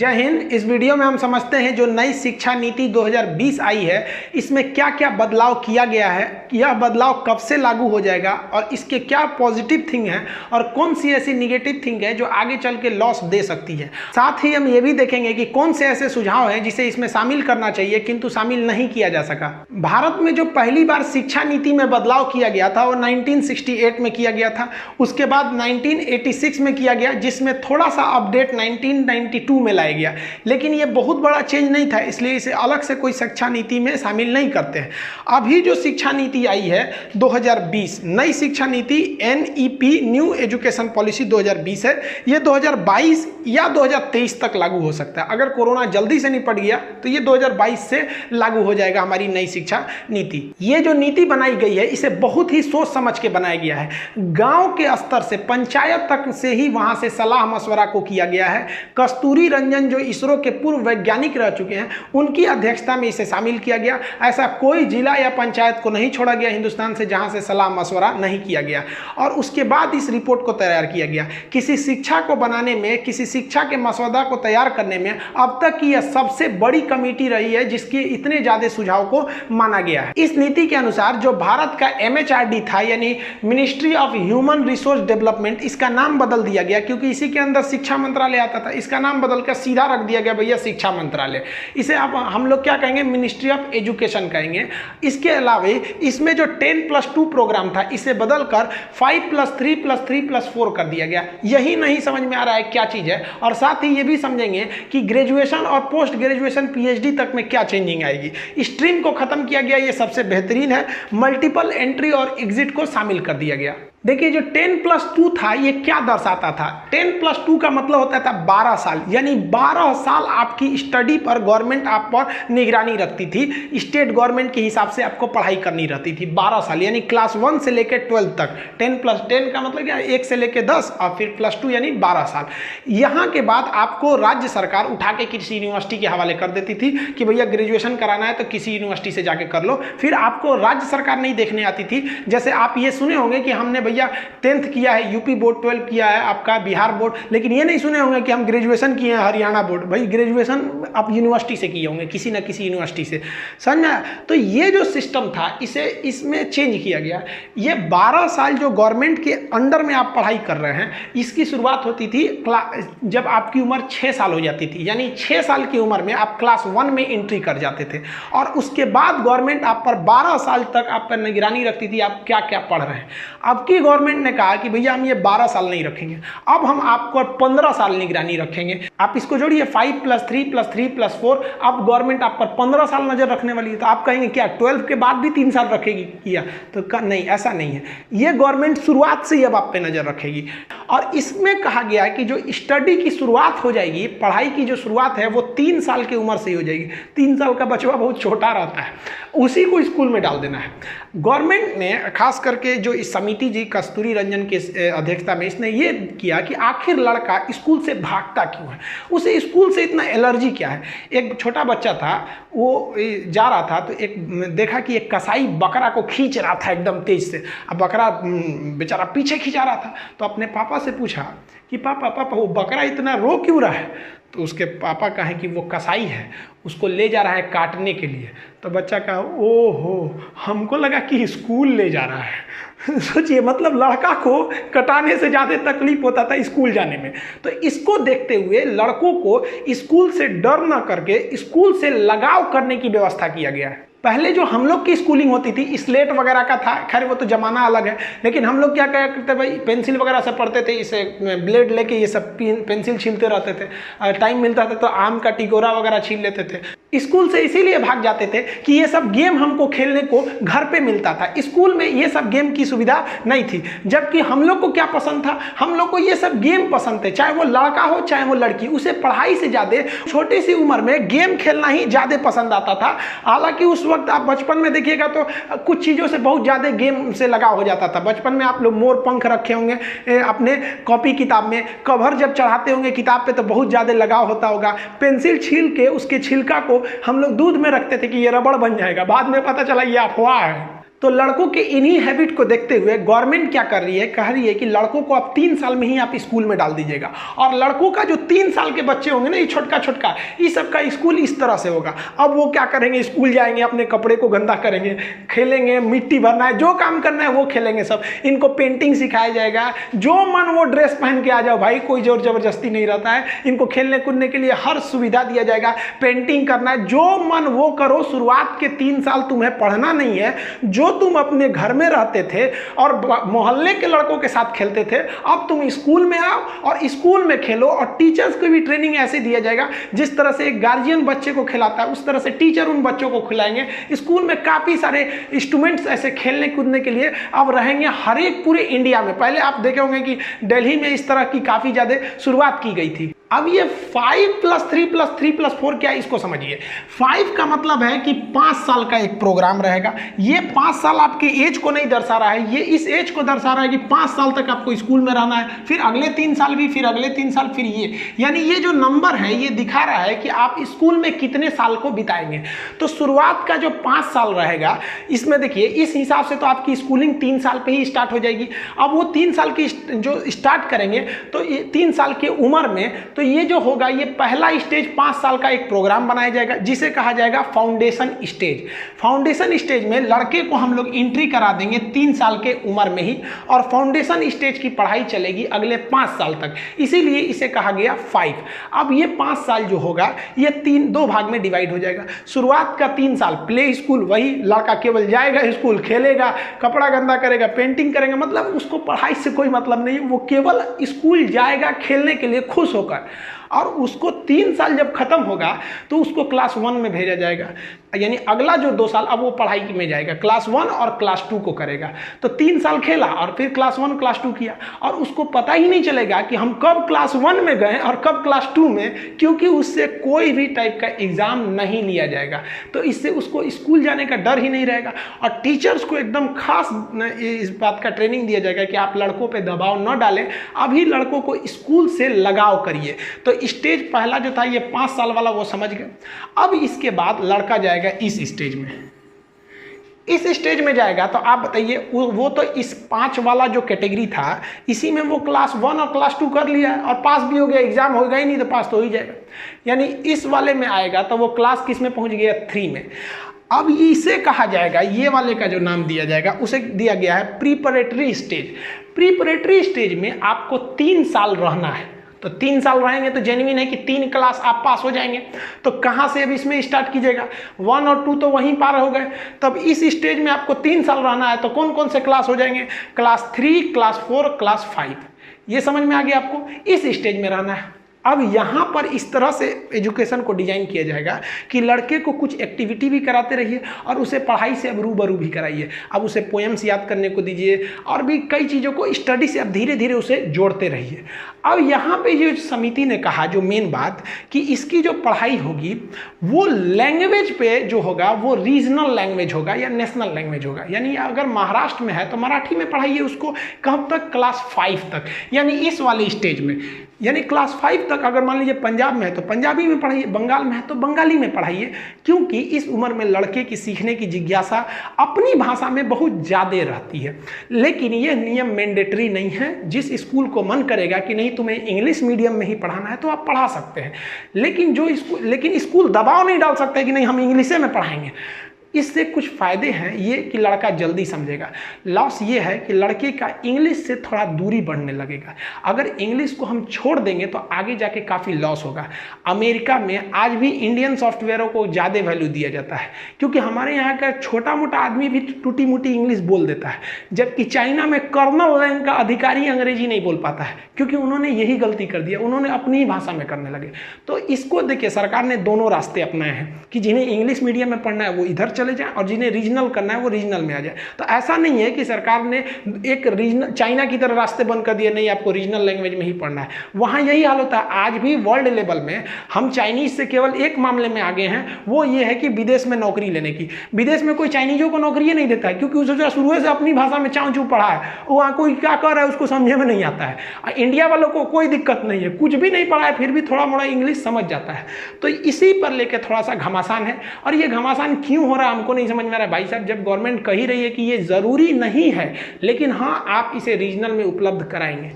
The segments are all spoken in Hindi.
जय हिंद। इस वीडियो में हम समझते हैं जो नई शिक्षा नीति 2020 आई है, इसमें क्या क्या बदलाव किया गया है, यह बदलाव कब से लागू हो जाएगा और इसके क्या पॉजिटिव थिंग है और कौन सी ऐसी निगेटिव थिंग है जो आगे चल के लॉस दे सकती है। साथ ही हम ये भी देखेंगे कि कौन से ऐसे सुझाव हैं जिसे इसमें शामिल करना चाहिए किंतु शामिल नहीं किया जा सका। भारत में जो पहली बार शिक्षा नीति में बदलाव किया गया था वो 1968 में किया गया था। उसके बाद 1986 में किया गया, जिसमें थोड़ा सा अपडेट 1992 में लाया गया, लेकिन ये बहुत बड़ा चेंज नहीं था, इसलिए इसे अलग से कोई शिक्षा नीति में शामिल नहीं करते हैं। अभी जो शिक्षा नीति आई है 2020, नई शिक्षा नीति NEP न्यू एजुकेशन पॉलिसी 2020 है। ये 2022 या 2023 तक लागू हो सकता है। अगर कोरोना जल्दी से निपट गया तो ये 2022 से लागू हो जाएगा हमारी नई शिक्षा नीति। ये जो नीति बनाई गई है इसे बहुत ही सोच समझ के बनाया गया है। गांव के स्तर से पंचायत तक से ही वहां से सलाह मशवरा को किया गया है। कस्तूरी रंजन जो इसरो के पूर्व वैज्ञानिक रह चुके हैं, उनकी अध्यक्षता में इसे शामिल किया गया। ऐसा कोई जिला या पंचायत को नहीं छोड़ा गया हिंदुस्तान से जहां से सलाह मशवरा नहीं किया गया। और उसके बाद इस रिपोर्ट को तैयार किया गया। किसी शिक्षा को बनाने में, किसी शिक्षा के मसौदा को तैयार करने में अब तक की यह सबसे बड़ी कमेटी रही है जिसके इतने ज्यादा सुझाव को माना गया है। इस नीति के अनुसार जो भारत का MHRD था, यानी ministry of human resource development, इसका नाम बदल दिया गया क्योंकि इसी के अंदर शिक्षा मंत्रालय आता था। इसका नाम बदलकर सीधा रख दिया गया भैया शिक्षा मंत्रालय। इसे अब हम लोग क्या कहेंगे, मिनिस्ट्री ऑफ एजुकेशन कहेंगे। इसके अलावा इसमें जो 10+2 प्रोग्राम था इसे बदलकर 5+3+3+4 कर दिया गया। यही नहीं समझ में आ रहा है क्या चीज है। और साथ ही ये भी समझेंगे कि ग्रेजुएशन और पोस्ट ग्रेजुएशन PhD तक में क्या चेंजिंग आएगी। स्ट्रीम को खत्म किया गया, ये सबसे बेहतरीन है। मल्टीपल एंट्री और एग्जिट को शामिल कर दिया गया। देखिए जो 10+2 था ये क्या दर्शाता था। 10+2 का मतलब होता था 12 साल, यानी 12 साल आपकी स्टडी पर गवर्नमेंट आप पर निगरानी रखती थी। स्टेट गवर्नमेंट के हिसाब से आपको पढ़ाई करनी रहती थी 12 साल, यानी क्लास 1 से लेकर 12 तक। 10+10 का मतलब क्या, 1 से लेकर 10 और फिर +2 यानी 12 साल। यहाँ के बाद आपको राज्य सरकार उठा के किसी यूनिवर्सिटी के हवाले कर देती थी कि भैया ग्रेजुएशन कराना है तो किसी यूनिवर्सिटी से जाके कर लो। फिर आपको राज्य सरकार नहीं देखने आती थी। जैसे आप ये सुने होंगे कि हमने भैया 10th किया है यूपी बोर्ड, 12 किया है आपका बिहार बोर्ड, लेकिन ये नहीं सुने होंगे कि हम ग्रेजुएशन किए हैं हरियाणा बोर्ड। भाई ग्रेजुएशन आप यूनिवर्सिटी से किए होंगे, किसी ना किसी यूनिवर्सिटी से, समझ में। तो ये जो सिस्टम था इसे इसमें चेंज किया गया। ये 12 साल जो गवर्नमेंट के अंडर में आप पढ़ाई कर रहे हैं, इसकी शुरुआत होती थी जब आपकी उम्र 6 साल हो जाती थी, यानी 6 साल की उम्र में आप क्लास 1 में एंट्री कर जाते थे। और उसके बाद गवर्नमेंट आप पर 12 साल तक आप पर निगरानी रखती थी आप क्या क्या पढ़ रहे हैं। अब की गवर्नमेंट ने कहा कि भैया हम ये 12 साल नहीं रखेंगे, अब हम आपको 15 साल निगरानी रखेंगे। आप इसको जोड़िए 5+3+3+4, अब गवर्नमेंट आप पर 15 साल नजर रखने वाली है। तो आप कहेंगे क्या 12 के बाद भी 3 साल रखेगी किया, तो नहीं, ऐसा नहीं है। ये गवर्नमेंट शुरुआत से ही अब आप पे नजर रखेगी। और इसमें कहा गया है कि जो स्टडी की शुरुआत हो जाएगी, पढ़ाई की जो शुरुआत है वो 3 साल की उम्र से ही हो जाएगी। 3 साल का बच्चा बहुत छोटा रहता है, उसी को स्कूल में डाल देना है। गवर्नमेंट ने खास करके जो इस समिति जी कस्तूरी रंजन के अध्यक्षता में, इसने ये किया कि आखिर लड़का स्कूल से भागता क्यों है, उसे स्कूल से इतना एलर्जी क्या है। एक छोटा बच्चा था, वो जा रहा था तो एक देखा कि एक कसाई बकरा को खींच रहा था एकदम तेज से। अब बकरा बेचारा पीछे खींचा रहा था, तो अपने पापा से पूछा कि पापा वो बकरा इतना रो क्यों रहा है। तो उसके पापा कहें कि वो कसाई है, उसको ले जा रहा है काटने के लिए। तो बच्चा कहा ओहो, हमको लगा कि स्कूल ले जा रहा है। सोचिए, मतलब लड़का को कटाने से ज़्यादा तकलीफ होता था स्कूल जाने में। तो इसको देखते हुए लड़कों को स्कूल से डर ना करके स्कूल से लगाव करने की व्यवस्था किया गया है। पहले जो हम लोग की स्कूलिंग होती थी स्लेट वगैरह का था, खैर वो तो जमाना अलग है, लेकिन हम लोग क्या क्या करते भाई, पेंसिल वगैरह से पढ़ते थे, इसे ब्लेड लेके ये सब पेंसिल छीलते रहते थे। टाइम मिलता था तो आम का टिकोरा वगैरह छील लेते थे। स्कूल से इसीलिए भाग जाते थे कि ये सब गेम हमको खेलने को घर पे मिलता था, स्कूल में ये सब गेम की सुविधा नहीं थी। जबकि हम लोग को क्या पसंद था, हम लोग को ये सब गेम पसंद थे, चाहे वो लड़का हो चाहे वो लड़की, उसे पढ़ाई से ज़्यादा छोटी सी उम्र में गेम खेलना ही ज़्यादा पसंद आता था। हालांकि उस वक्त आप बचपन में देखिएगा तो कुछ चीज़ों से बहुत ज़्यादा गेम से लगाव हो जाता था। बचपन में आप लोग मोर पंख रखे होंगे अपने कॉपी किताब में, कवर जब चढ़ाते होंगे किताब पे तो बहुत ज़्यादा लगाव होता होगा। पेंसिल छील के उसके छिलका को हम लोग दूध में रखते थे कि ये रबड़ बन जाएगा, बाद में पता चला ये अफवाह है। तो लड़कों के इन्हीं हैबिट को देखते हुए गवर्नमेंट क्या कर रही है, कह रही है कि लड़कों को अब 3 साल में ही आप स्कूल में डाल दीजिएगा। और लड़कों का जो 3 साल के बच्चे होंगे ना, ये छोटका छोटका, इस सबका स्कूल इस तरह से होगा। अब वो क्या करेंगे, स्कूल जाएंगे, अपने कपड़े को गंदा करेंगे, खेलेंगे, मिट्टी भरना है, जो काम करना है वो खेलेंगे सब। इनको पेंटिंग सिखाया जाएगा, जो मन वो ड्रेस पहन के आ जाओ भाई, कोई जोर जबरदस्ती नहीं रहता है। इनको खेलने कूदने के लिए हर सुविधा दिया जाएगा, पेंटिंग करना है, जो मन वो करो। शुरुआत के 3 साल तुम्हें पढ़ना नहीं है, जो तुम अपने घर में रहते थे और मोहल्ले के लड़कों के साथ खेलते थे, अब तुम स्कूल में आओ और स्कूल में खेलो। और टीचर्स को भी ट्रेनिंग ऐसे दिया जाएगा, जिस तरह से एक गार्जियन बच्चे को खिलाता है उस तरह से टीचर उन बच्चों को खिलाएंगे। स्कूल में काफी सारे इंस्ट्रूमेंट्स ऐसे खेलने कूदने के लिए अब रहेंगे हर एक पूरे इंडिया में। पहले आप देखे होंगे कि दिल्ली में इस तरह की काफी ज्यादा शुरुआत की गई थी। अब ये 5+3+3+4 क्या है, इसको समझिए। 5 का मतलब है कि 5 साल का एक प्रोग्राम रहेगा। ये 5 साल आपके एज को नहीं दर्शा रहा है, ये इस एज को दर्शा रहा है कि 5 साल तक आपको स्कूल में रहना है, फिर अगले 3 साल भी, फिर अगले 3 साल, फिर ये, यानी ये जो नंबर है ये दिखा रहा है कि आप स्कूल में कितने साल को बिताएंगे। तो शुरुआत का जो 5 साल रहेगा, इसमें देखिए इस हिसाब से तो आपकी स्कूलिंग 3 साल पे ही स्टार्ट हो जाएगी। अब वो 3 साल की जो स्टार्ट करेंगे तो 3 साल की उम्र में, तो ये जो होगा, ये पहला स्टेज 5 साल का एक प्रोग्राम बनाया जाएगा जिसे कहा जाएगा फाउंडेशन स्टेज। फाउंडेशन स्टेज में लड़के को हम लोग एंट्री करा देंगे 3 साल के उम्र में ही, और फाउंडेशन स्टेज की पढ़ाई चलेगी अगले 5 साल तक, इसीलिए इसे कहा गया 5। अब ये 5 साल जो होगा ये 2 भाग में डिवाइड हो जाएगा। शुरुआत का 3 साल प्ले स्कूल, वही लड़का केवल जाएगा स्कूल, खेलेगा, कपड़ा गंदा करेगा, पेंटिंग करेगा, मतलब उसको पढ़ाई से कोई मतलब नहीं, वो केवल स्कूल जाएगा खेलने के लिए खुश होकर। और उसको 3 साल जब खत्म होगा तो उसको क्लास 1 में भेजा जाएगा, यानी अगला जो 2 साल अब वो पढ़ाई में जाएगा, क्लास 1 और क्लास 2 को करेगा। तो 3 साल खेला और फिर क्लास 1 क्लास 2 किया, और उसको पता ही नहीं चलेगा कि हम कब क्लास 1 में गए और कब क्लास 2 में, क्योंकि उससे कोई भी टाइप का एग्जाम नहीं लिया जाएगा। तो इससे उसको स्कूल जाने का डर ही नहीं रहेगा। और टीचर्स को एकदम खास इस बात का ट्रेनिंग दिया जाएगा कि आप लड़कों पर दबाव न डालें, अभी लड़कों को स्कूल से लगाव करिए। तो स्टेज पहला जो था ये 5 साल वाला, वो समझ गए। अब इसके बाद लड़का जाएगा इस स्टेज में, इस स्टेज में जाएगा तो आप बताइए, वो तो इस 5 वाला जो कैटेगरी था इसी में वो क्लास 1 और क्लास 2 कर लिया और पास भी हो गया, एग्जाम होगा ही नहीं तो पास तो हो ही जाएगा। यानी इस वाले में आएगा तो वो क्लास किस में पहुंच गया, 3 में। अब इसे कहा जाएगा, ये वाले का जो नाम दिया जाएगा उसे दिया गया है प्रीपरेटरी स्टेज। प्रीपरेटरी स्टेज में आपको 3 साल रहना है। तो 3 साल रहेंगे तो जेन्युइन है कि 3 क्लास आप पास हो जाएंगे। तो कहाँ से अब इसमें स्टार्ट कीजिएगा, 1 और 2 तो वहीं पार हो गए। तब इस स्टेज में आपको 3 साल रहना है, तो कौन कौन से क्लास हो जाएंगे, क्लास 3, क्लास 4, क्लास 5। ये समझ में आ गया आपको, इस स्टेज में रहना है। अब यहाँ पर इस तरह से एजुकेशन को डिजाइन किया जाएगा कि लड़के को कुछ एक्टिविटी भी कराते रहिए और उसे पढ़ाई से अब रूबरू भी कराइए। अब उसे पोएम्स याद करने को दीजिए और भी कई चीज़ों को स्टडी से अब धीरे धीरे उसे जोड़ते रहिए। अब यहाँ पे जो समिति ने कहा, जो मेन बात, कि इसकी जो पढ़ाई होगी वो लैंग्वेज पे जो होगा वो रीजनल लैंग्वेज होगा या नेशनल लैंग्वेज होगा। यानी अगर महाराष्ट्र में है तो मराठी में पढ़ाइए उसको, कब तक, क्लास 5 तक, यानी इस वाले स्टेज में। यानी क्लास 5 तक अगर मान लीजिए पंजाब में है तो पंजाबी में पढ़ाइए, बंगाल में है तो बंगाली में पढ़ाइए, क्योंकि इस उम्र में लड़के की सीखने की जिज्ञासा अपनी भाषा में बहुत ज़्यादा रहती है। लेकिन यह नियम मैंडेटरी नहीं है। जिस स्कूल को मन करेगा कि नहीं तुम्हें इंग्लिश मीडियम में ही पढ़ाना है तो आप पढ़ा सकते हैं, लेकिन स्कूल दबाव नहीं डाल सकते कि नहीं हम इंग्लिशे में पढ़ाएंगे। इससे कुछ फ़ायदे हैं ये कि लड़का जल्दी समझेगा, लॉस ये है कि लड़के का इंग्लिश से थोड़ा दूरी बढ़ने लगेगा। अगर इंग्लिश को हम छोड़ देंगे तो आगे जाके काफ़ी लॉस होगा। अमेरिका में आज भी इंडियन सॉफ्टवेयरों को ज़्यादा वैल्यू दिया जाता है, क्योंकि हमारे यहाँ का छोटा मोटा आदमी भी टूटी मुटी इंग्लिश बोल देता है, जबकि चाइना में कर्नल रैंक का अधिकारी अंग्रेजी नहीं बोल पाता है, क्योंकि उन्होंने यही गलती कर दिया, उन्होंने अपनी ही भाषा में करने लगे। तो इसको देखिए, सरकार ने दोनों रास्ते अपनाए हैं कि जिन्हें इंग्लिश मीडियम में पढ़ना है वो इधर चले जाए और जिन्हें रीजनल करना है वो रीजनल में आ जाए। तो ऐसा नहीं है कि सरकार ने एक रीजनल चाइना की तरह रास्ते बंद कर दिए, नहीं आपको रीजनल लैंग्वेज में ही पढ़ना है। वहाँ यही हाल होता है। आज भी वर्ल्ड लेवल में हम चाइनीज से केवल एक मामले में आगे हैं, वो ये है कि विदेश में नौकरी लेने की। विदेश में कोई चाइनीजों को नौकरी नहीं देता है, क्योंकि उसे शुरू से अपनी भाषा में चाँव चू पढ़ा है, वहाँ कोई क्या कर रहा है उसको समझे में नहीं आता है। इंडिया वालों को कोई दिक्कत नहीं है, कुछ भी नहीं पढ़ा है फिर भी थोड़ा मोड़ा इंग्लिश समझ जाता है। तो इसी पर लेकर थोड़ा सा घमासान है। और ये घमासान क्यों हो रहा है हमको नहीं समझ में आ रहा है भाई साहब, जब गवर्नमेंट कह ही रही है कि ये ज़रूरी नहीं है, लेकिन हाँ आप इसे रीजनल में उपलब्ध कराएंगे।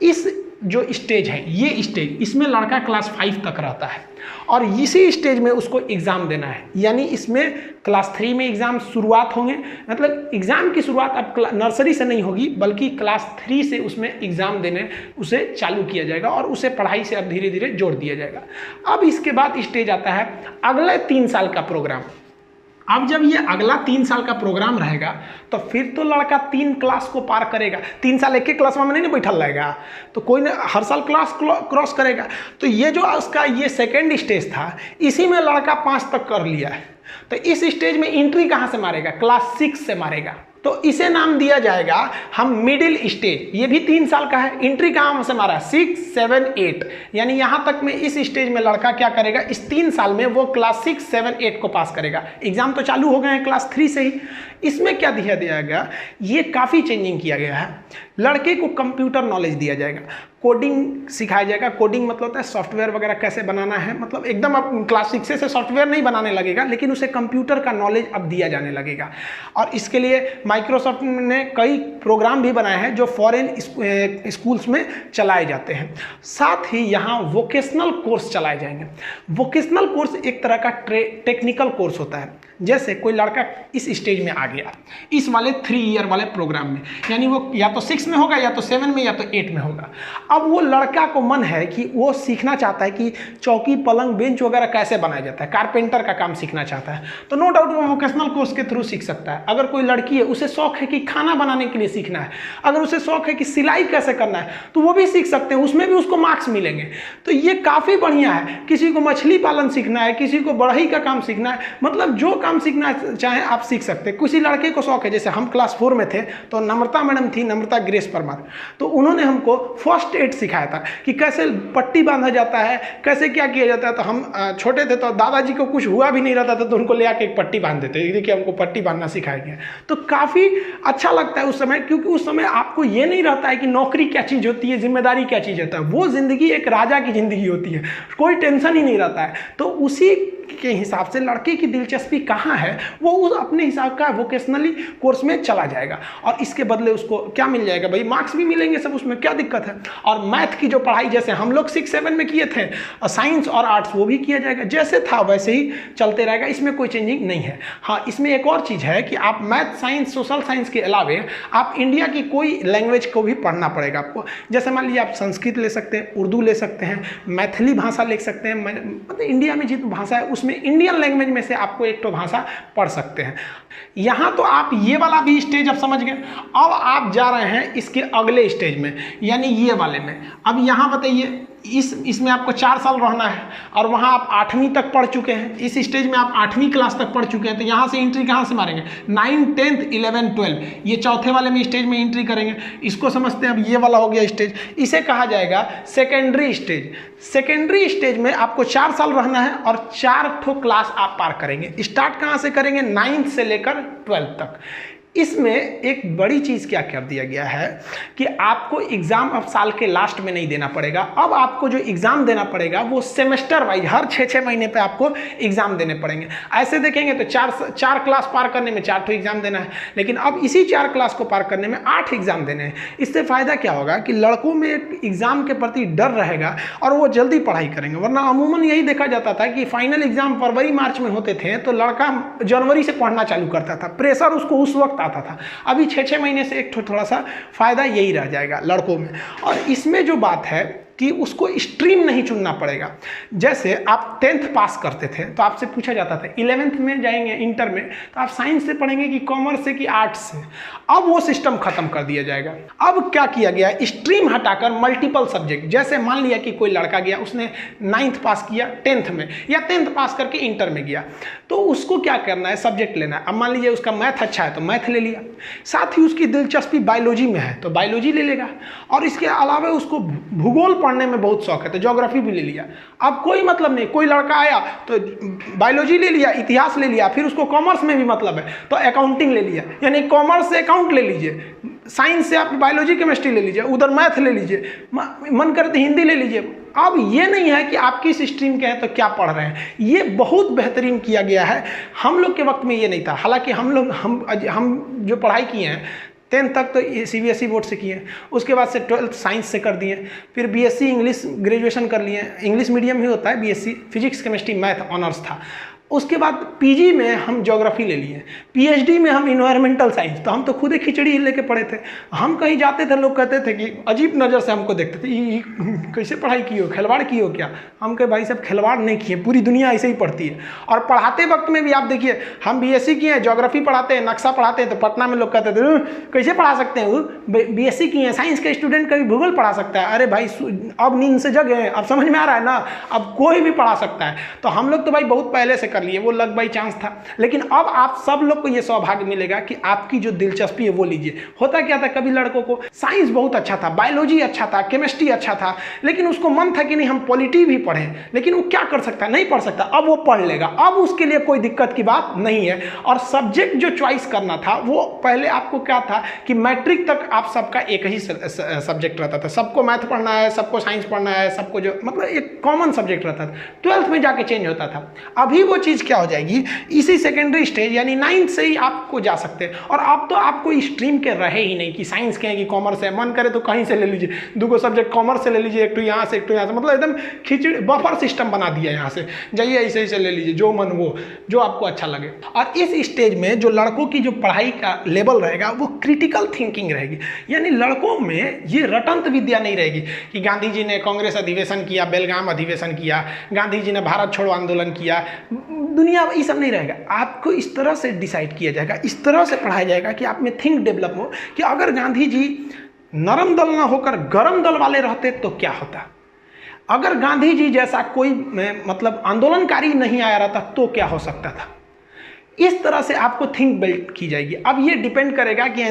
इस जो स्टेज है, ये स्टेज, इसमें लड़का क्लास 5 तक रहता है और इसी स्टेज में उसको एग्ज़ाम देना है। यानी इसमें क्लास 3 में एग्ज़ाम शुरुआत होंगे, मतलब एग्ज़ाम की शुरुआत अब नर्सरी से नहीं होगी बल्कि क्लास 3 से उसमें एग्ज़ाम देने उसे चालू किया जाएगा और उसे पढ़ाई से अब धीरे धीरे जोड़ दिया जाएगा। अब इसके बाद स्टेज आता है अगले 3 साल का प्रोग्राम। अब जब ये अगला 3 साल का प्रोग्राम रहेगा तो फिर तो लड़का 3 क्लास को पार करेगा। 3 साल एक क्लास में नहीं बैठल रहेगा, तो कोई ना हर साल क्लास क्रॉस करेगा। तो ये जो उसका ये सेकेंड स्टेज था, इसी में लड़का 5 तक कर लिया है। तो इस स्टेज में एंट्री कहाँ से मारेगा? क्लास 6 से मारेगा। तो इसे नाम दिया जाएगा हम मिडिल स्टेज। ये भी 3 साल का है। एंट्री कहाँ से मारा? 6, 7, 8, यानी यहाँ तक में इस स्टेज में लड़का क्या करेगा? इस 3 साल में वो क्लास 6, 7, 8 को पास करेगा। एग्जाम तो चालू हो गए हैं क्लास 3 से ही। इसमें क्या दिया गया? ये काफ़ी चेंजिंग किया गया है। लड़के को कंप्यूटर नॉलेज दिया जाएगा, कोडिंग सिखाया जाएगा। कोडिंग मतलब होता है सॉफ्टवेयर वगैरह कैसे बनाना है, मतलब एकदम अब क्लास 6 से सॉफ्टवेयर नहीं बनाने लगेगा, लेकिन उसे कंप्यूटर का नॉलेज अब दिया जाने लगेगा। और इसके लिए माइक्रोसॉफ्ट ने कई प्रोग्राम भी बनाए हैं जो फॉरेन स्कूल्स में चलाए जाते हैं। साथ ही यहाँ वोकेशनल कोर्स चलाए जाएंगे। वोकेशनल कोर्स एक तरह का टेक्निकल कोर्स होता है। जैसे कोई लड़का इस स्टेज में आ गया, इस वाले 3 ईयर वाले प्रोग्राम में, यानी वो या तो 6 में होगा या तो 7 में या तो 8 में होगा। अब वो लड़का को मन है कि वो सीखना चाहता है कि चौकी, पलंग, बेंच वगैरह कैसे बनाया जाता है, कारपेंटर का काम सीखना चाहता है, तो नो डाउट वो वोकेशनल कोर्स के थ्रू सीख सकता है। अगर कोई लड़की है, उसे शौक है कि खाना बनाने के लिए सीखना है, अगर उसे शौक है कि सिलाई कैसे करना है, तो वो भी सीख सकते हैं, उसमें भी उसको मार्क्स मिलेंगे। तो ये काफ़ी बढ़िया है। किसी को मछली पालन सीखना है, किसी को बढ़ई का काम सीखना है, मतलब जो काम सीखना चाहे आप सीख सकते हैं। किसी लड़के को शौक है, जैसे हम क्लास 4 में थे तो नम्रता मैडम थी, नम्रता ग्रेस परमार, तो उन्होंने हमको फर्स्ट एड सिखाया था कि कैसे पट्टी बांधा जाता है, कैसे क्या किया जाता है। तो हम छोटे थे तो दादाजी को कुछ हुआ भी नहीं रहता था तो उनको ले आके एक पट्टी बांध देते, देखिए हमको पट्टी बांधना सिखाया गया। तो काफ़ी अच्छा लगता है उस समय, क्योंकि उस समय आपको ये नहीं रहता है कि नौकरी क्या चीज़ होती है, जिम्मेदारी क्या चीज़ होता है। वो ज़िंदगी एक राजा की ज़िंदगी होती है, कोई टेंशन ही नहीं रहता है। तो उसी के हिसाब से लड़के की दिलचस्पी कहाँ है, वो उस अपने हिसाब का वोकेशनली कोर्स में चला जाएगा और इसके बदले उसको क्या मिल जाएगा? भाई मार्क्स भी मिलेंगे सब, उसमें क्या दिक्कत है। और मैथ की जो पढ़ाई जैसे हम लोग 6, 7 में किए थे, और साइंस और आर्ट्स वो भी किया जाएगा, जैसे था वैसे ही चलते रहेगा, इसमें कोई चेंजिंग नहीं है। हाँ, इसमें एक और चीज़ है कि आप मैथ, साइंस, सोशल साइंस के अलावे आप इंडिया की कोई लैंग्वेज को भी पढ़ना पड़ेगा आपको। जैसे मान लीजिए आप संस्कृत ले सकते हैं, उर्दू ले सकते हैं, मैथिली भाषा ले सकते हैं, मतलब इंडिया में जितनी भाषा है उसमें इंडियन लैंग्वेज में से आपको एक तो भाषा पढ़ सकते हैं। यहाँ तो आप ये वाला भी स्टेज अब समझ गए। अब आप जा रहे हैं इसके अगले स्टेज में, यानी ये वाले में। अब यहाँ बताइए, इसमें आपको 4 साल रहना है और वहाँ आप 8वीं तक पढ़ चुके हैं। इस स्टेज में आप 8वीं क्लास तक पढ़ चुके हैं, तो यहाँ से एंट्री कहाँ से मारेंगे? 9, 10, 11, 12, ये चौथे वाले में स्टेज में एंट्री करेंगे। इसको समझते हैं। अब ये वाला हो गया स्टेज, इसे कहा जाएगा सेकेंडरी स्टेज। सेकेंडरी स्टेज में आपको 4 साल रहना है और 4 ठो क्लास आप पार करेंगे। स्टार्ट कहाँ से करेंगे? 9th से लेकर 12th तक। इसमें एक बड़ी चीज़ क्या कर दिया गया है कि आपको एग्ज़ाम अब साल के लास्ट में नहीं देना पड़ेगा। अब आपको जो एग्ज़ाम देना पड़ेगा वो सेमेस्टर वाइज हर 6-6 महीने पे आपको एग्ज़ाम देने पड़ेंगे। ऐसे देखेंगे तो 4 क्लास पार करने में 4 ठो एग्ज़ाम देना है, लेकिन अब इसी 4 क्लास को पार करने में 8 एग्ज़ाम देने हैं। इससे फ़ायदा क्या होगा कि लड़कों में एक एग्ज़ाम के प्रति डर रहेगा और वो जल्दी पढ़ाई करेंगे। वरना अमूमन यही देखा जाता था कि फाइनल एग्ज़ाम फरवरी मार्च में होते थे तो लड़का जनवरी से पढ़ना चालू करता था, प्रेशर उसको उस वक्त आता था। अभी 6-6 महीने से एक थोड़ा सा फायदा यही रह जाएगा लड़कों में। और इसमें जो बात है कि उसको स्ट्रीम नहीं चुनना पड़ेगा। जैसे आप 10th पास करते थे तो आपसे पूछा जाता था 11th में जाएंगे इंटर में तो आप साइंस से पढ़ेंगे कि कॉमर्स से कि आर्ट्स से। अब वो सिस्टम खत्म कर दिया जाएगा। अब क्या किया गया, स्ट्रीम हटाकर मल्टीपल सब्जेक्ट। जैसे मान लिया कि कोई लड़का गया, उसने 9th पास किया 10th में, या 10th पास करके इंटर में गया, तो उसको क्या करना है, सब्जेक्ट लेना है। अब मान लीजिए उसका मैथ अच्छा है तो मैथ ले लिया, साथ ही उसकी दिलचस्पी बायोलॉजी में है तो बायोलॉजी ले लेगा, और इसके अलावा उसको भूगोल पढ़ने में बहुत शौक है तो ज्योग्राफी भी ले लिया। अब कोई मतलब नहीं, कोई लड़का आया तो बायोलॉजी ले लिया, इतिहास ले लिया, फिर उसको कॉमर्स में भी मतलब है तो अकाउंटिंग ले लिया, यानी कॉमर्स से अकाउंट ले लीजिए, साइंस से आप बायोलॉजी केमिस्ट्री ले लीजिए, उधर मैथ ले लीजिए, मन करते हिंदी ले लीजिए। अब ये नहीं है कि आप किस स्ट्रीम के हैं तो क्या पढ़ रहे हैं, ये बहुत बेहतरीन किया गया है। हम लोग के वक्त में ये नहीं था। हालांकि हम जो पढ़ाई किए हैं 10th तक तो CBSE बोर्ड से किए हैं, उसके बाद से 12th साइंस से कर दिए, फिर BSc इंग्लिश ग्रेजुएशन कर लिए, इंग्लिश मीडियम ही होता है, BSc physics chemistry math honours था। उसके बाद PG में हम ज्योग्राफी ले लिए, PhD में हम इन्वायरमेंटल साइंस। तो हम तो खुद ही खिचड़ी ही लेके पढ़े थे। हम कहीं जाते थे, लोग कहते थे कि अजीब नज़र से हमको देखते थे, ये कैसे पढ़ाई की हो, खिलवाड़ की हो क्या? हम कहे भाई साहब खिलवाड़ नहीं किए, पूरी दुनिया ऐसे ही पढ़ती है। और पढ़ाते वक्त में भी आप देखिए, हम BSc किए हैं, ज्योग्राफी पढ़ाते हैं, नक्शा पढ़ाते हैं, तो पटना में लोग कहते थे कैसे पढ़ा सकते हैं, BSc किए हैं, साइंस के स्टूडेंट कभी भूगोल पढ़ा सकता है? अरे भाई अब नींद से जगे हैं, अब समझ में आ रहा है ना, अब कोई भी पढ़ा सकता है। तो हम लोग तो भाई बहुत पहले से कर लिए, वो लग बाई चांस था। लेकिन अब आप सब लोग को ये सौभाग्य मिलेगा कि आपकी जो दिलचस्पी है वो लीजिए। होता क्या था, कभी लड़कों को साइंस बहुत अच्छा था, बायोलॉजी अच्छा था, केमिस्ट्री अच्छा था, लेकिन उसको मन था कि नहीं हम पॉलिटी भी पढ़ें, लेकिन वो क्या कर सकता है, नहीं पढ़ सकता। अब वो पढ़ लेगा, अब उसके लिए कोई दिक्कत की बात नहीं है। और सब्जेक्ट जो चॉइस करना था वो पहले आपको क्या था कि मैट्रिक तक आप सबका एक ही सब्जेक्ट रहता था, सबको मैथ पढ़ना है, सबको साइंस पढ़ना है, सबको जो मतलब एक कॉमन सब्जेक्ट रहता था। 12th में जाके चेंज होता था। अभी वो चीज़ क्या हो जाएगी, इसी सेकेंडरी स्टेज यानी 9th से ही आपको जा सकते हैं। और अब तो आपको स्ट्रीम के रहे ही नहीं कि साइंस के हैं कि कॉमर्स है, मन करे तो कहीं से ले लीजिए, 2 सब्जेक्ट कॉमर्स से ले लीजिए, एक तो यहाँ से एक तो यहाँ से, मतलब एकदम खिचड़ी बफर सिस्टम बना दिया। यहाँ से जाइए ऐसे ऐसे ले लीजिए, जो मन वो जो आपको अच्छा लगे। और इस स्टेज में जो लड़कों की जो पढ़ाई का लेवल रहेगा वो क्रिटिकल थिंकिंग रहेगी, यानी लड़कों में ये रटंत विद्या नहीं रहेगी कि गांधी जी ने कांग्रेस अधिवेशन किया, बेलगाम अधिवेशन किया, गांधी जी ने भारत छोड़ो आंदोलन किया, दुनिया ये सब नहीं रहेगा। आपको इस तरह से डिसाइड किया जाएगा, इस तरह से पढ़ाया जाएगा कि आप में थिंक डेवलप हो कि अगर गांधी जी नरम दल ना होकर गरम दल वाले रहते तो क्या होता, अगर गांधी जी जैसा कोई मतलब आंदोलनकारी नहीं आया रहता तो क्या हो सकता था। इस तरह से आपको थिंक बिल्ड की जाएगी। अब ये डिपेंड करेगा कि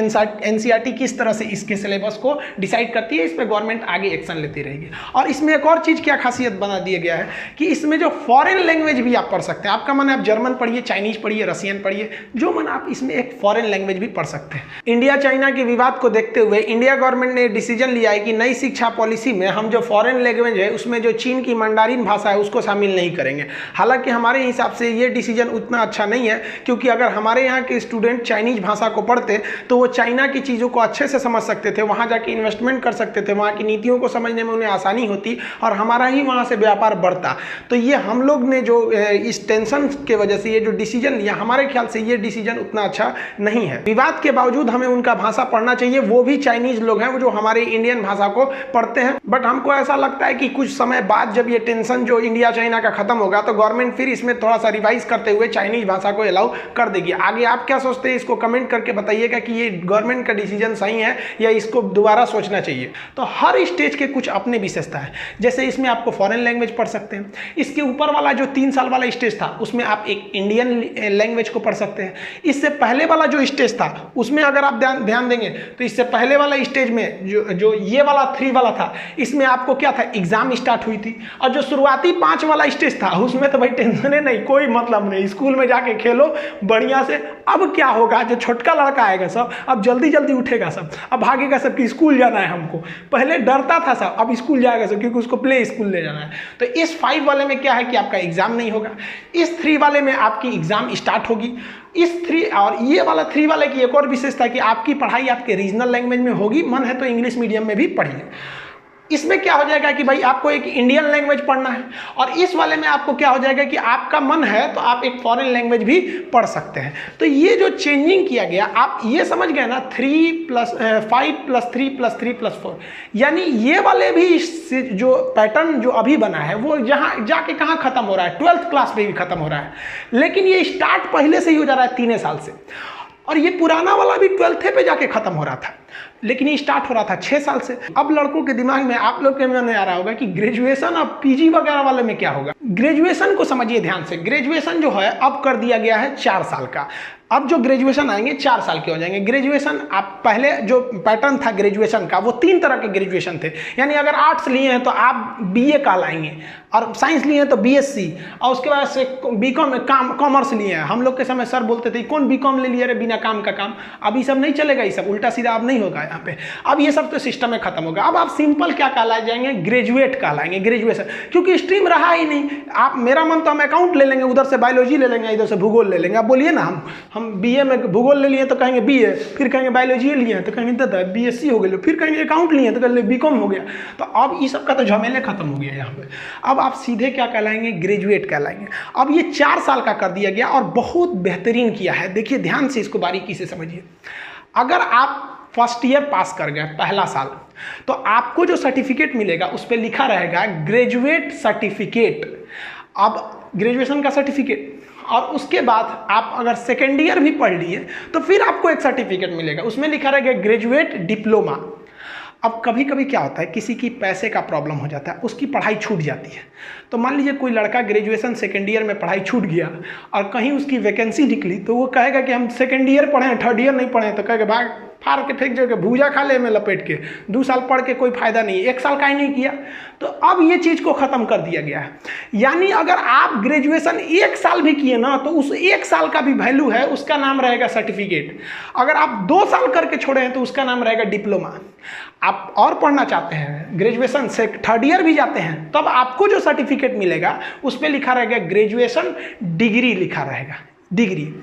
NCERT किस तरह से इसके सिलेबस को डिसाइड करती है, इस पर गवर्नमेंट आगे एक्शन लेती रहेगी। और इसमें एक और चीज़ क्या खासियत बना दिया गया है कि इसमें जो फॉरेन लैंग्वेज भी आप पढ़ सकते हैं। आपका मन है आप जर्मन पढ़िए, चाइनीज पढ़िए, रशियन पढ़िए, जो मन आप इसमें एक फॉरेन लैंग्वेज भी पढ़ सकते हैं। इंडिया चाइना के विवाद को देखते हुए इंडिया गवर्नमेंट ने डिसीजन लिया है कि नई शिक्षा पॉलिसी में हम जो फॉरेन लैंग्वेज है उसमें जो चीन की मंडारिन भाषा है उसको शामिल नहीं करेंगे। हालांकि हमारे हिसाब से ये डिसीजन उतना अच्छा नहीं है, क्योंकि अगर हमारे यहाँ के स्टूडेंट चाइनीज भाषा को पढ़ते तो वो चाइना की चीज़ों को अच्छे से समझ सकते थे, वहाँ जाके इन्वेस्टमेंट कर सकते थे, वहाँ की नीतियों को समझने में उन्हें आसानी होती और हमारा ही वहाँ से व्यापार बढ़ता। तो ये हम लोग ने जो इस टेंशन के वजह से ये जो डिसीजन लिया, हमारे ख्याल से ये डिसीजन उतना अच्छा नहीं है। विवाद के बावजूद हमें उनका भाषा पढ़ना चाहिए, वो भी चाइनीज लोग हैं वो जो हमारे इंडियन भाषा को पढ़ते हैं। बट हमको ऐसा लगता है कि कुछ समय बाद जब ये टेंशन जो इंडिया चाइना का खत्म होगा तो गवर्नमेंट फिर इसमें थोड़ा सा रिवाइज करते हुए चाइनीज भाषा को अलाउ कर देगी। आगे आप क्या सोचते हैं इसको कमेंट करके बताइएगा कि ये गवर्नमेंट का डिसीजन सही है या इसको दोबारा सोचना चाहिए। तो हर स्टेज के कुछ अपने विशेषता है, जैसे इसमें आपको फॉरेन लैंग्वेज पढ़ सकते हैं। इसके ऊपर वाला जो 3 साल वाला स्टेज था उसमें आप एक इंडियन लैंग्वेज को पढ़ सकते हैं। इससे पहले वाला जो स्टेज था उसमें अगर आप ध्यान देंगे तो इससे पहले वाला स्टेज में जो ये वाला 3 वाला था इसमें आपको क्या था, एग्जाम स्टार्ट हुई थी। और जो शुरुआती 5 वाला स्टेज था उसमें तो भाई टेंशन है नहीं, कोई मतलब नहीं, स्कूल में जाके खेलो बढ़िया से। अब क्या होगा, जो छोटका लड़का आएगा सब अब जल्दी जल्दी उठेगा, सब अब भागेगा सब कि स्कूल जाना है हमको। पहले डरता था सब, अब स्कूल जाएगा सब क्योंकि उसको प्ले स्कूल ले जाना है। तो इस 5 वाले में क्या है कि आपका एग्जाम नहीं होगा। इस 3 वाले में आपकी एग्जाम स्टार्ट होगी। इस 3 और ये वाला 3 वाले की एक और विशेषता है कि आपकी पढ़ाई आपके रीजनल लैंग्वेज में होगी, मन है तो इंग्लिश मीडियम में भी पढ़िए। इसमें क्या हो जाएगा कि भाई आपको एक इंडियन लैंग्वेज पढ़ना है, और इस वाले में आपको क्या हो जाएगा कि आपका मन है तो आप एक फॉरेन लैंग्वेज भी पढ़ सकते हैं। तो ये जो चेंजिंग किया गया, आप ये समझ गए ना, 5 + 3 + 3 + 4, यानी ये वाले भी जो पैटर्न जो अभी बना है वो यहाँ जाके कहाँ खत्म हो रहा है, 12th क्लास में भी खत्म हो रहा है। लेकिन ये स्टार्ट पहले से ही हो जा रहा है 3 साल से, और ये पुराना वाला भी 12th पे जाके खत्म हो रहा था, लेकिन ये स्टार्ट हो रहा था 6 साल से। अब लड़कों के दिमाग में, आप लोग के मन में आ रहा होगा कि ग्रेजुएशन और PG वगैरह वाले में क्या होगा। ग्रेजुएशन को समझिए ध्यान से, ग्रेजुएशन जो है अब कर दिया गया है 4 साल का। अब जो ग्रेजुएशन आएंगे 4 साल के हो जाएंगे। ग्रेजुएशन आप पहले जो पैटर्न था ग्रेजुएशन का वो 3 तरह के ग्रेजुएशन थे, यानी अगर आर्ट्स लिए हैं तो आप BA कहलाएंगे, और साइंस लिए हैं तो BSc, और उसके बाद से BCom कॉमर्स लिए हैं। हम लोग के समय सर बोलते थे कौन BCom ले लिया रे बिना काम का काम। अब ये सब नहीं चलेगा, ये सब उल्टा सीधा अब नहीं होगा यहाँ पे। अब ये सब तो सिस्टम में खत्म होगा। अब आप सिंपल क्या कहलाए जाएंगे, ग्रेजुएट कहलाएंगे, ग्रेजुएशन, क्योंकि स्ट्रीम रहा ही नहीं। आप मेरा मन तो हम अकाउंट ले लेंगे, उधर से बायोलॉजी ले लेंगे, इधर से भूगोल ले लेंगे। आप बोलिए ना, हम बीए में भूगोल ले लिए तो कहेंगे बीए, फिर कहेंगे बायोलॉजी लिए तो कहेंगे दादा बीएससी हो गया, फिर कहेंगे अकाउंट लिए तो कहेंगे बीकॉम हो गया। तो अब ये सब का तो झमेले खत्म हो गया यहाँ पे। अब आप सीधे क्या कहलाएंगे, ग्रेजुएट कहलाएंगे। अब ये 4 साल का कर दिया गया और बहुत बेहतरीन किया है। देखिए ध्यान से इसको बारीकी से समझिए। अगर आप फर्स्ट ईयर पास कर गए, पहला साल, तो आपको जो सर्टिफिकेट मिलेगा उस पर लिखा रहेगा ग्रेजुएट सर्टिफिकेट। अब ग्रेजुएशन का सर्टिफिकेट, और उसके बाद आप अगर सेकेंड ईयर भी पढ़ लिए तो फिर आपको एक सर्टिफिकेट मिलेगा, उसमें लिखा रहेगा ग्रेजुएट डिप्लोमा। अब कभी कभी क्या होता है, किसी की पैसे का प्रॉब्लम हो जाता है, उसकी पढ़ाई छूट जाती है। तो मान लीजिए कोई लड़का ग्रेजुएशन सेकेंड ईयर में पढ़ाई छूट गया और कहीं उसकी वैकेंसी निकली, तो वो कहेगा कि हम सेकेंड ईयर पढ़े, थर्ड ईयर नहीं पढ़े, तो कहेगा भाग फाड़ के फेंक देगा, भूजा खा ले में लपेट के, 2 साल पढ़ के कोई फायदा नहीं, 1 साल का ही नहीं किया। तो अब ये चीज़ को ख़त्म कर दिया गया है। यानी अगर आप ग्रेजुएशन 1 साल भी किए ना, तो उस 1 साल का भी वैल्यू है, उसका नाम रहेगा सर्टिफिकेट। अगर आप 2 साल करके छोड़े हैं तो उसका नाम रहेगा डिप्लोमा। आप और पढ़ना चाहते हैं, ग्रेजुएशन से थर्ड ईयर भी जाते हैं, तब आपको जो सर्टिफिकेट मिलेगा उस पर लिखा रहेगा ग्रेजुएशन डिग्री, लिखा रहेगा डिग्री।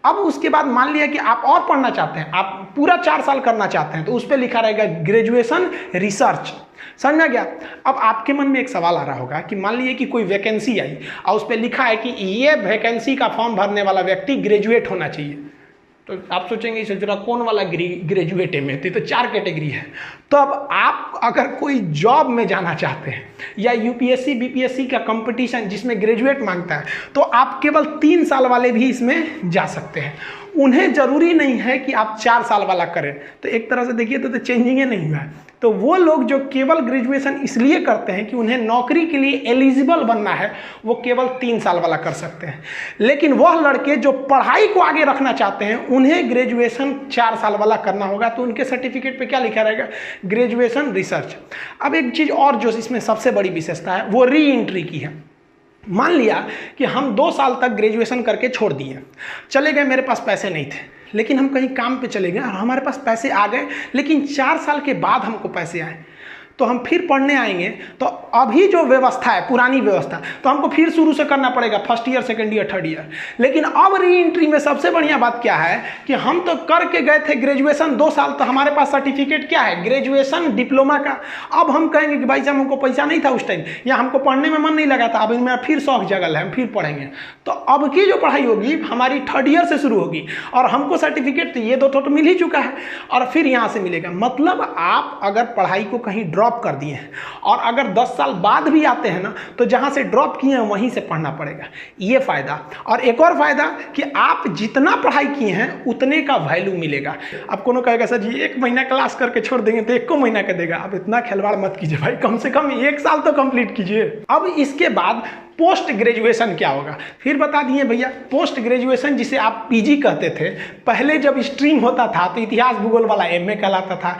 अब उसके बाद मान लिया कि आप और पढ़ना चाहते हैं, आप पूरा 4 साल करना चाहते हैं, तो उस पर लिखा रहेगा ग्रेजुएशन रिसर्च। समझ में आ गया? अब आपके मन में एक सवाल आ रहा होगा कि मान लीजिए कि कोई वैकेंसी आई और उस पर लिखा है कि ये वैकेंसी का फॉर्म भरने वाला व्यक्ति ग्रेजुएट होना चाहिए, तो आप सोचेंगे इसे जरा कौन वाला ग्रेजुएट है में, तो 4 कैटेगरी है। तो अब आप अगर कोई जॉब में जाना चाहते हैं या यूपीएससी बीपीएससी का कंपटीशन जिसमें ग्रेजुएट मांगता है, तो आप केवल 3 साल वाले भी इसमें जा सकते हैं। उन्हें जरूरी नहीं है कि आप 4 साल वाला करें। तो एक तरह से देखिए तो चेंजिंग नहीं हुआ है। तो वो लोग जो केवल ग्रेजुएशन इसलिए करते हैं कि उन्हें नौकरी के लिए एलिजिबल बनना है, वो केवल 3 साल वाला कर सकते हैं। लेकिन वह लड़के जो पढ़ाई को आगे रखना चाहते हैं, उन्हें ग्रेजुएशन 4 साल वाला करना होगा। तो उनके सर्टिफिकेट पे क्या लिखा रहेगा, ग्रेजुएशन रिसर्च। अब एक चीज़ और जो इसमें सबसे बड़ी विशेषता है, वो री एंट्री की है। मान लिया कि हम 2 साल तक ग्रेजुएशन करके छोड़ दिए, चले गए, मेरे पास पैसे नहीं थे, लेकिन हम कहीं काम पे चले गए और हमारे पास पैसे आ गए, लेकिन 4 साल के बाद हमको पैसे आए, तो हम फिर पढ़ने आएंगे तो अभी जो व्यवस्था है, पुरानी व्यवस्था, तो हमको फिर शुरू से करना पड़ेगा, first year second year third year. लेकिन अब री एंट्री में सबसे बढ़िया बात क्या है कि हम तो करके गए थे ग्रेजुएशन 2 साल, तो हमारे पास सर्टिफिकेट क्या है, ग्रेजुएशन डिप्लोमा का। अब हम कहेंगे कि भाई साहब हमको पैसा नहीं था उस टाइम, या हमको पढ़ने में मन नहीं लगा था, अब मेरा फिर शौक जगल है, हम फिर पढ़ेंगे। तो अब की जो पढ़ाई होगी हमारी थर्ड ईयर से शुरू होगी और हमको सर्टिफिकेट तो ये 2 तो मिल ही चुका है और फिर यहाँ से मिलेगा। मतलब आप अगर पढ़ाई को कहीं ड्रॉप कर दिए हैं और अगर 10 साल बाद भी आते हैं ना, तो जहां से ड्रॉप किए हैं वहीं से पढ़ना पड़ेगा, ये फायदा। और एक और फायदा कि आप जितना पढ़ाई किए हैं उतने का वैल्यू मिलेगा। अब कोनो कहेगा सर जी 1 महीना क्लास करके छोड़ देंगे तो 1 महीना का देगा, आप इतना खिलवाड़ मत कीजिए भाई, कम से कम 1 साल तो कंप्लीट कीजिए। अब इसके बाद पोस्ट ग्रेजुएशन क्या होगा, फिर बता दिए भैया। पोस्ट ग्रेजुएशन जिसे आप पीजी कहते थे, पहले जब स्ट्रीम होता था तो इतिहास भूगोल वाला एमए कहलाता था,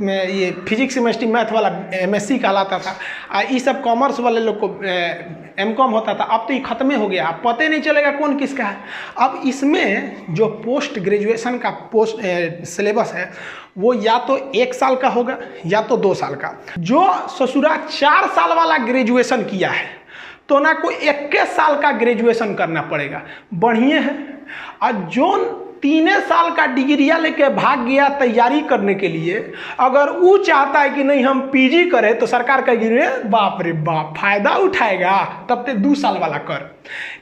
ये फिजिक्स केमिस्ट्री मैथ वाला एमएससी कहलाता था, ये सब कॉमर्स वाले लोग को एमकॉम होता था। अब तो ये खत्म हो गया, अब पता ही नहीं चलेगा कौन किसका है। अब इसमें जो पोस्ट ग्रेजुएशन का सिलेबस है वो या तो 1 साल का होगा या तो 2 साल का। जो ससुरा 4 साल वाला ग्रेजुएशन किया है तो ना कोई 21 साल का ग्रेजुएशन करना पड़ेगा, बढ़िया है। और जो 3 साल का डिग्रिया लेके भाग गया तैयारी करने के लिए, अगर वो चाहता है कि नहीं हम पीजी करें, तो सरकार कहेगी रे बाप रे बाप फायदा उठाएगा, तब ते 2 साल वाला कर।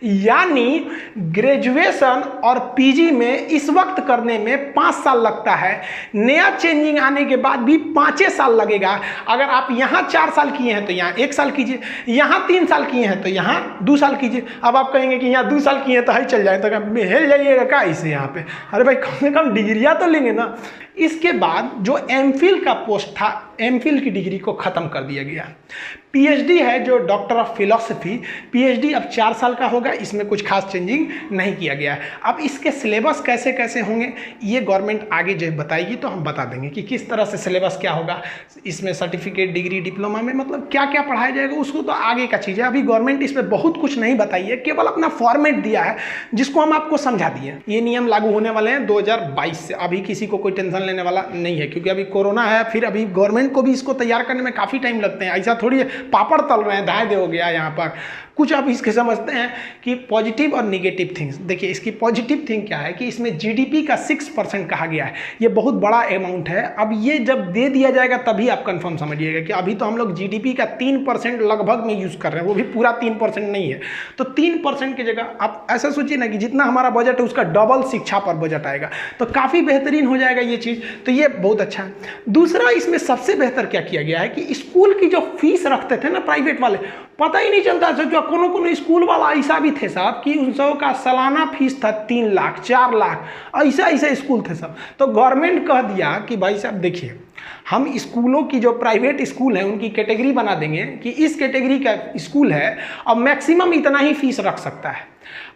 यानी ग्रेजुएशन और पीजी में इस वक्त करने में 5 साल लगता है, नया चेंजिंग आने के बाद भी 5 साल लगेगा। अगर आप यहाँ 4 साल किए हैं तो यहाँ 1 साल कीजिए, यहाँ 3 साल किए हैं तो यहाँ 2 साल कीजिए। अब आप कहेंगे कि यहाँ 2 साल किए हैं तो ही चल जाए, तो हेल जाइएगा क्या इसे यहाँ पे, अरे भाई कम से कम डिग्रियाँ तो लेंगे ना। इसके बाद जो एमफिल का पोस्ट था, एमफिल की डिग्री को ख़त्म कर दिया गया। पीएचडी है जो डॉक्टर ऑफ फिलॉसफी, पीएचडी अब 4 साल का होगा, इसमें कुछ खास चेंजिंग नहीं किया गया है। अब इसके सिलेबस कैसे कैसे होंगे ये गवर्नमेंट आगे जो बताएगी तो हम बता देंगे कि किस तरह से सिलेबस क्या होगा, इसमें सर्टिफिकेट, डिग्री, डिप्लोमा में मतलब क्या क्या पढ़ाया जाएगा, उसको तो आगे का चीज़ है। अभी गवर्नमेंट इसमें बहुत कुछ नहीं बताई है, केवल अपना फॉर्मेट दिया है जिसको हम आपको समझा दिए। ये नियम लागू होने वाले हैं 2022 से, अभी किसी को कोई टेंशन लेने वाला नहीं है, क्योंकि अभी कोरोना है, फिर अभी गवर्नमेंट को भी इसको तैयार करने में काफ़ी टाइम लगते हैं। ऐसा थोड़ी पापड़ तल रहे हैं, दाएं दे हो गया यहाँ पर कुछ। आप इसके समझते हैं कि पॉजिटिव और निगेटिव थिंग्स। देखिए इसकी पॉजिटिव थिंग क्या है कि इसमें जीडीपी का 6% कहा गया है, ये बहुत बड़ा अमाउंट है। अब ये जब दे दिया जाएगा तभी आप कंफर्म समझिएगा कि अभी तो हम लोग जीडीपी का 3% लगभग में यूज़ कर रहे हैं, वो भी पूरा 3% नहीं है। तो 3% की जगह आप ऐसा सोचिए ना कि जितना हमारा बजट है उसका डबल शिक्षा पर बजट आएगा, तो काफ़ी बेहतरीन हो जाएगा ये चीज़, तो ये बहुत अच्छा है। दूसरा इसमें सबसे बेहतर क्या किया गया है कि स्कूल की जो फीस रखते थे ना प्राइवेट वाले, पता ही नहीं चलता था। जो कोनो स्कूल वाला ऐसा भी थे साहब कि उन सब का सालाना फीस था 3 लाख 4 लाख, ऐसा स्कूल थे सब। तो गवर्नमेंट कह दिया कि भाई साहब देखिए, हम स्कूलों की जो प्राइवेट स्कूल हैं उनकी कैटेगरी बना देंगे कि इस कैटेगरी का स्कूल है और मैक्सिमम इतना ही फीस रख सकता है।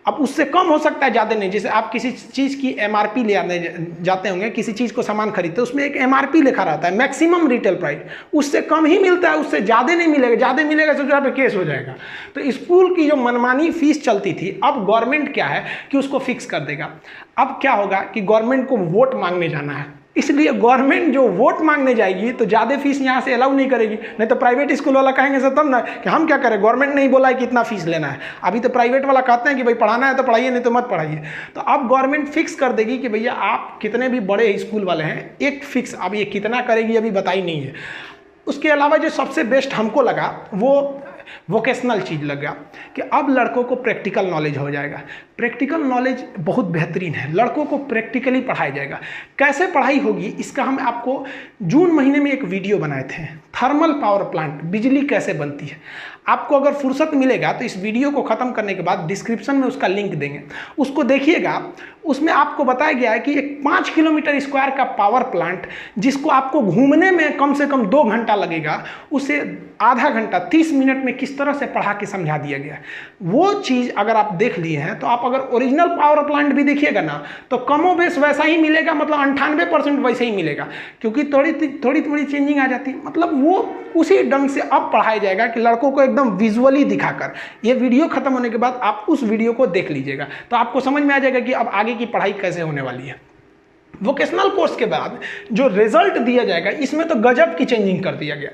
अब उससे कम हो सकता है, ज़्यादा नहीं। जैसे आप किसी चीज़ की एमआरपी ले आने जाते होंगे, किसी चीज़ को सामान खरीदते हैं, उसमें एक एमआरपी लिखा रहता है, मैक्सिमम रिटेल प्राइस, उससे कम ही मिलता है, उससे ज़्यादा नहीं मिलेगा। ज़्यादा मिलेगा तो पे केस हो जाएगा। तो स्कूल की जो मनमानी फीस चलती थी, अब गवर्नमेंट क्या है कि उसको फिक्स कर देगा। अब क्या होगा कि गवर्नमेंट को वोट मांगने जाना है, इसलिए गवर्नमेंट जो वोट मांगने जाएगी तो ज़्यादा फीस यहाँ से अलाउ नहीं करेगी। नहीं तो प्राइवेट स्कूल वाला कहेंगे सर तब ना कि हम क्या करें, गवर्नमेंट नहीं बोला है कि इतना फीस लेना है। अभी तो प्राइवेट वाला कहते हैं कि भाई पढ़ाना है तो पढ़ाइए, नहीं तो मत पढ़ाइए। तो अब गवर्नमेंट फिक्स कर देगी कि भैया आप कितने भी बड़े स्कूल वाले हैं, एक फिक्स, अब ये कितना करेगी अभी बताई नहीं है। उसके अलावा जो सबसे बेस्ट हमको लगा वो वोकेशनल चीज़ लगा कि अब लड़कों को प्रैक्टिकल नॉलेज हो जाएगा। प्रैक्टिकल नॉलेज बहुत बेहतरीन है, लड़कों को प्रैक्टिकली पढ़ाया जाएगा। कैसे पढ़ाई होगी इसका हम आपको जून महीने में एक वीडियो बनाए थे, थर्मल पावर प्लांट, बिजली कैसे बनती है। आपको अगर फुर्सत मिलेगा तो इस वीडियो को ख़त्म करने के बाद डिस्क्रिप्शन में उसका लिंक देंगे, उसको देखिएगा। उसमें आपको बताया गया है कि एक 5 किलोमीटर स्क्वायर का पावर प्लांट जिसको आपको घूमने में कम से कम 2 घंटा लगेगा, उसे आधा घंटा 30 मिनट में किस तरह से पढ़ा के समझा दिया गया। वो चीज़ अगर आप देख लिए हैं तो आप अगर ओरिजिनल पावर प्लांट भी देखिएगा ना तो कमो बेश वैसा ही मिलेगा, मतलब 98% वैसे ही मिलेगा, क्योंकि थोड़ी चेंजिंग आ जाती है। मतलब वो उसी ढंग से अब पढ़ाया जाएगा कि लड़कों को एकदम विजुअली दिखाकर। ये वीडियो खत्म होने के बाद आप उस वीडियो को देख लीजिएगा तो आपको समझ में आ जाएगा कि अब आगे की पढ़ाई कैसे होने वाली है। वोकेशनल कोर्स के बाद जो रिजल्ट दिया जाएगा इसमें तो गजब की चेंजिंग कर दिया गया।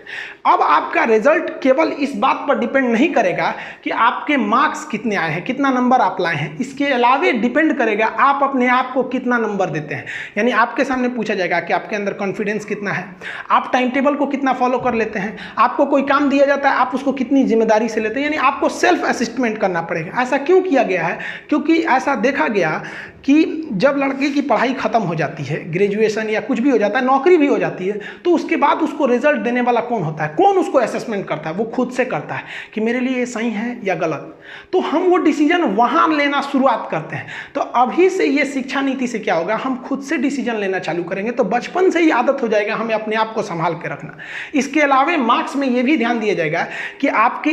अब आपका रिजल्ट केवल इस बात पर डिपेंड नहीं करेगा कि आपके मार्क्स कितने आए हैं, कितना नंबर आप लाए हैं, इसके अलावे डिपेंड करेगा आप अपने आप को कितना नंबर देते हैं। यानी आपके सामने पूछा जाएगा कि आपके अंदर कॉन्फिडेंस कितना है, आप टाइम टेबल को कितना फॉलो कर लेते हैं, आपको कोई काम दिया जाता है आप उसको कितनी जिम्मेदारी से लेते हैं। यानी आपको सेल्फ असिस्टमेंट करना पड़ेगा। ऐसा क्यों किया गया है? क्योंकि ऐसा देखा गया कि जब लड़के की पढ़ाई खत्म हो जाती है, ग्रेजुएशन या कुछ भी हो जाता है, नौकरी भी हो जाती है, तो उसके बाद उसको रिजल्ट देने वाला कौन होता है, कौन उसको असेसमेंट करता है? वो खुद से करता है कि मेरे लिए ये सही है या गलत। तो हम वो डिसीजन वहाँ लेना शुरुआत करते हैं। तो अभी से ये शिक्षा नीति से क्या होगा, हम खुद से डिसीजन लेना चालू करेंगे, तो बचपन से ही आदत हो जाएगा हमें अपने आप को संभाल के रखना। इसके अलावा मार्क्स में ये भी ध्यान दिया जाएगा कि आपके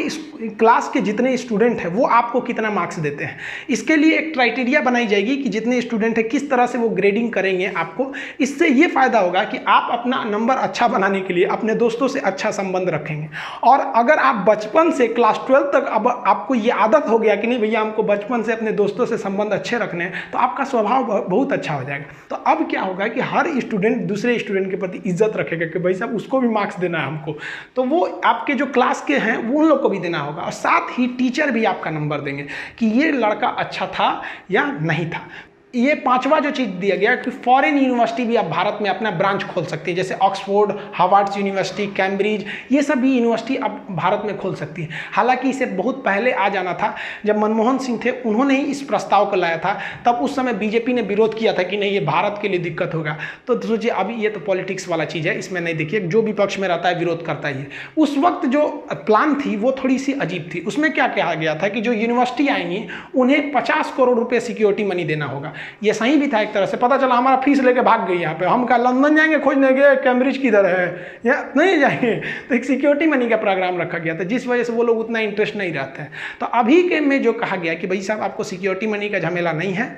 क्लास के जितने स्टूडेंट हैं वो आपको कितना मार्क्स देते हैं। इसके लिए एक क्राइटेरिया बनाई जाएगी कि जितने स्टूडेंट है किस तरह से वो ग्रेडिंग करेंगे आपको। इससे ये फायदा होगा कि आप अपना नंबर अच्छा बनाने के लिए अपने दोस्तों से अच्छा संबंध रखेंगे। और अगर आप बचपन से क्लास 12 तक अब आपको ये आदत हो गया कि नहीं भैया हमको बचपन से अपने दोस्तों से संबंध अच्छे रखने हैं, तो आपका स्वभाव बहुत अच्छा हो जाएगा। तो अब क्या होगा कि हर स्टूडेंट दूसरे स्टूडेंट के प्रति इज्जत रखेगा कि भाई साहब उसको भी मार्क्स देना है हमको, तो वो आपके जो क्लास के हैं वो उन लोग को भी देना होगा। और साथ ही टीचर भी आपका नंबर देंगे कि ये लड़का अच्छा था या नहीं था। ये 5वां जो चीज़ दिया गया कि फॉरेन यूनिवर्सिटी भी आप भारत में अपना ब्रांच खोल सकती है, जैसे ऑक्सफोर्ड, हार्वर्ड यूनिवर्सिटी, कैम्ब्रिज, ये सब भी यूनिवर्सिटी अब भारत में खोल सकती है। हालांकि इसे बहुत पहले आ जाना था, जब मनमोहन सिंह थे उन्होंने ही इस प्रस्ताव को लाया था, तब उस समय बीजेपी ने विरोध किया था कि नहीं ये भारत के लिए दिक्कत होगा। तो सोचिए अभी ये तो पॉलिटिक्स वाला चीज़ है, इसमें नहीं, देखिए जो विपक्ष में रहता है विरोध करता ही है। उस वक्त जो प्लान थी वो थोड़ी सी अजीब थी। उसमें क्या कहा गया था कि जो यूनिवर्सिटी आएंगी उन्हें 50 करोड़ रुपये सिक्योरिटी मनी देना होगा। ये सही भी था एक तरह से, पता चला हमारा फीस लेके भाग गई यहाँ पे, हम क्या लंदन जाएंगे खोजने के, कैम्ब्रिज किधर है, या नहीं जाएंगे। तो एक सिक्योरिटी मनी का प्रोग्राम रखा गया था, जिस वजह से वो लोग उतना इंटरेस्ट नहीं रहते हैं। तो अभी के में जो कहा गया कि भाई साहब आपको सिक्योरिटी मनी का झमेला नहीं है,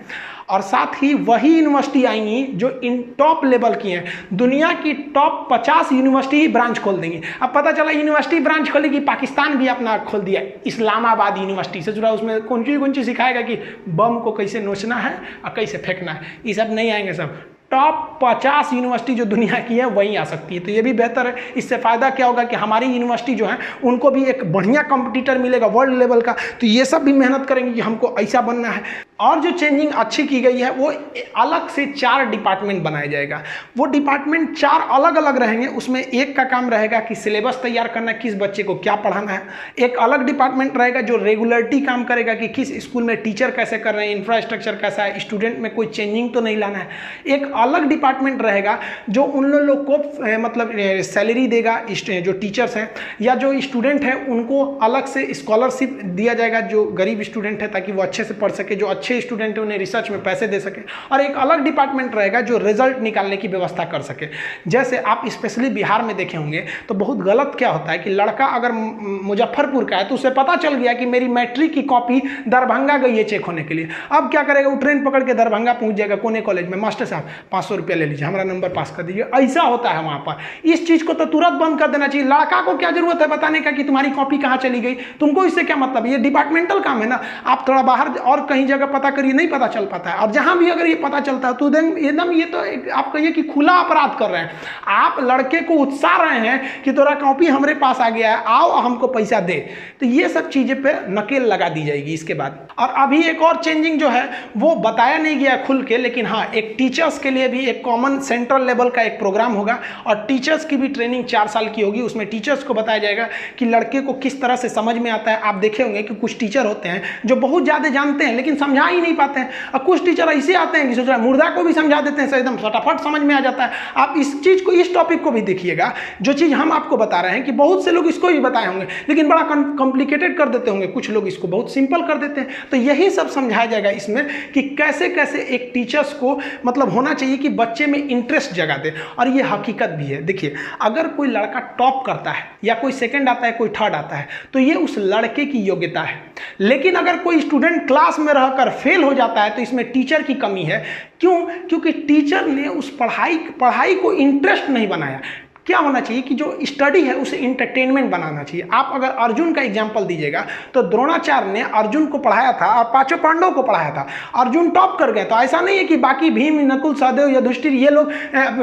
और साथ ही वही यूनिवर्सिटी आएंगी जो इन टॉप लेवल की हैं, दुनिया की टॉप 50 यूनिवर्सिटी ही ब्रांच खोल देंगी। अब पता चला यूनिवर्सिटी ब्रांच खोलेगी, पाकिस्तान भी अपना खोल दिया इस्लामाबाद यूनिवर्सिटी से जुड़ा, उसमें कौन सी सिखाएगा कि बम को कैसे नोचना है और कैसे फेंकना है, ये सब नहीं आएंगे। सब टॉप 50 यूनिवर्सिटी जो दुनिया की है वहीं आ सकती है। तो ये भी बेहतर है, इससे फ़ायदा क्या होगा कि हमारी यूनिवर्सिटी जो है उनको भी एक बढ़िया कंपटीटर मिलेगा वर्ल्ड लेवल का। तो ये सब भी मेहनत करेंगे कि हमको ऐसा बनना है। और जो चेंजिंग अच्छी की गई है वो अलग से 4 डिपार्टमेंट बनाया जाएगा। वो डिपार्टमेंट 4 अलग अलग रहेंगे। उसमें एक का काम रहेगा कि सिलेबस तैयार करना, किस बच्चे को क्या पढ़ाना है। एक अलग डिपार्टमेंट रहेगा जो रेगुलरिटी काम करेगा कि किस स्कूल में टीचर कैसे कर रहे हैं, इंफ्रास्ट्रक्चर कैसा है, स्टूडेंट में कोई चेंजिंग तो नहीं लाना है। एक अलग डिपार्टमेंट रहेगा जो उन लोग को मतलब सैलरी देगा, जो टीचर्स हैं या जो स्टूडेंट है उनको अलग से स्कॉलरशिप दिया जाएगा जो गरीब स्टूडेंट है, ताकि वो अच्छे से पढ़ सके, जो अच्छे स्टूडेंट है उन्हें रिसर्च में पैसे दे सके। और एक अलग डिपार्टमेंट रहेगा जो रिजल्ट निकालने की व्यवस्था कर सके। जैसे आप स्पेशली बिहार में देखे होंगे तो बहुत गलत क्या होता है कि लड़का अगर मुजफ्फरपुर का है तो उसे पता चल गया कि मेरी मैट्रिक की कॉपी दरभंगा गई है चेक होने के लिए। अब क्या करेगा, वो ट्रेन पकड़ के दरभंगा पहुंच जाएगा कोने कॉलेज में, मास्टर साहब 500 रुपया ले लीजिए, हमारा नंबर पास कर दीजिए। ऐसा होता है वहां पर। इस चीज को तो तुरंत बंद कर देना चाहिए। लड़का को क्या जरूरत है बताने का कि तुम्हारी कॉपी कहां चली गई, तुमको इससे क्या मतलब। ये डिपार्टमेंटल काम है ना, आप थोड़ा बाहर और कहीं जगह पता करिए, नहीं पता चल पाता है। और जहां भी अगर ये पता चलता है तो एकदम ये तो आप कहिए कि खुला अपराध कर रहे हैं। आप लड़के को उत्साह रहे हैं कि तेरा कॉपी हमारे पास आ गया है, आओ हमको पैसा दे। तो ये सब चीजें पे नकेल लगा दी जाएगी इसके बाद। और अभी एक और चेंजिंग जो है वो बताया नहीं गया खुल के, लेकिन हाँ एक टीचर्स के लिए भी एक कॉमन सेंट्रल लेवल का एक प्रोग्राम होगा और टीचर्स की भी ट्रेनिंग 4 साल की होगी। उसमें टीचर्स को बताया जाएगा कि लड़के को किस तरह से समझ में आता है। आप देखे होंगे कि कुछ टीचर होते हैं जो बहुत ज्यादा जानते हैं लेकिन समझा ही नहीं पाते हैं, और कुछ टीचर ऐसे आते हैं कि सोच रहे हैं मुर्दा को भी समझा देते हैं, एकदम फटाफट समझ में आ जाता है। आप इस चीज को, इस टॉपिक को भी देखिएगा, जो चीज हम आपको बता रहे हैं कि बहुत से लोग इसको भी बताए होंगे लेकिन बड़ा कॉम्प्लिकेटेड कर देते होंगे, कुछ लोग इसको बहुत सिंपल कर देते हैं। तो यही सब समझाया जाएगा इसमें कि कैसे कैसे एक टीचर्स को मतलब होना चाहिए कि बच्चे में इंटरेस्ट जगा दे। और ये हकीकत भी है। देखिए अगर कोई लड़का टॉप करता है या कोई सेकंड आता है, कोई थर्ड आता है, तो ये उस लड़के की योग्यता है। लेकिन अगर कोई स्टूडेंट क्लास में रहकर फेल हो जाता है तो इसमें टीचर की कमी है। क्यों? क्योंकि टीचर ने उस पढ़ाई को इंटरेस्ट नहीं बनाया। क्या होना चाहिए कि जो स्टडी है उसे इंटरटेनमेंट बनाना चाहिए। आप अगर अर्जुन का एग्जाम्पल दीजिएगा तो द्रोणाचार्य ने अर्जुन को पढ़ाया था और 5 पांडवों को पढ़ाया था, अर्जुन टॉप कर गए। तो ऐसा नहीं है कि बाकी भीम, नकुल, सहदेव, युधिष्ठिर ये लोग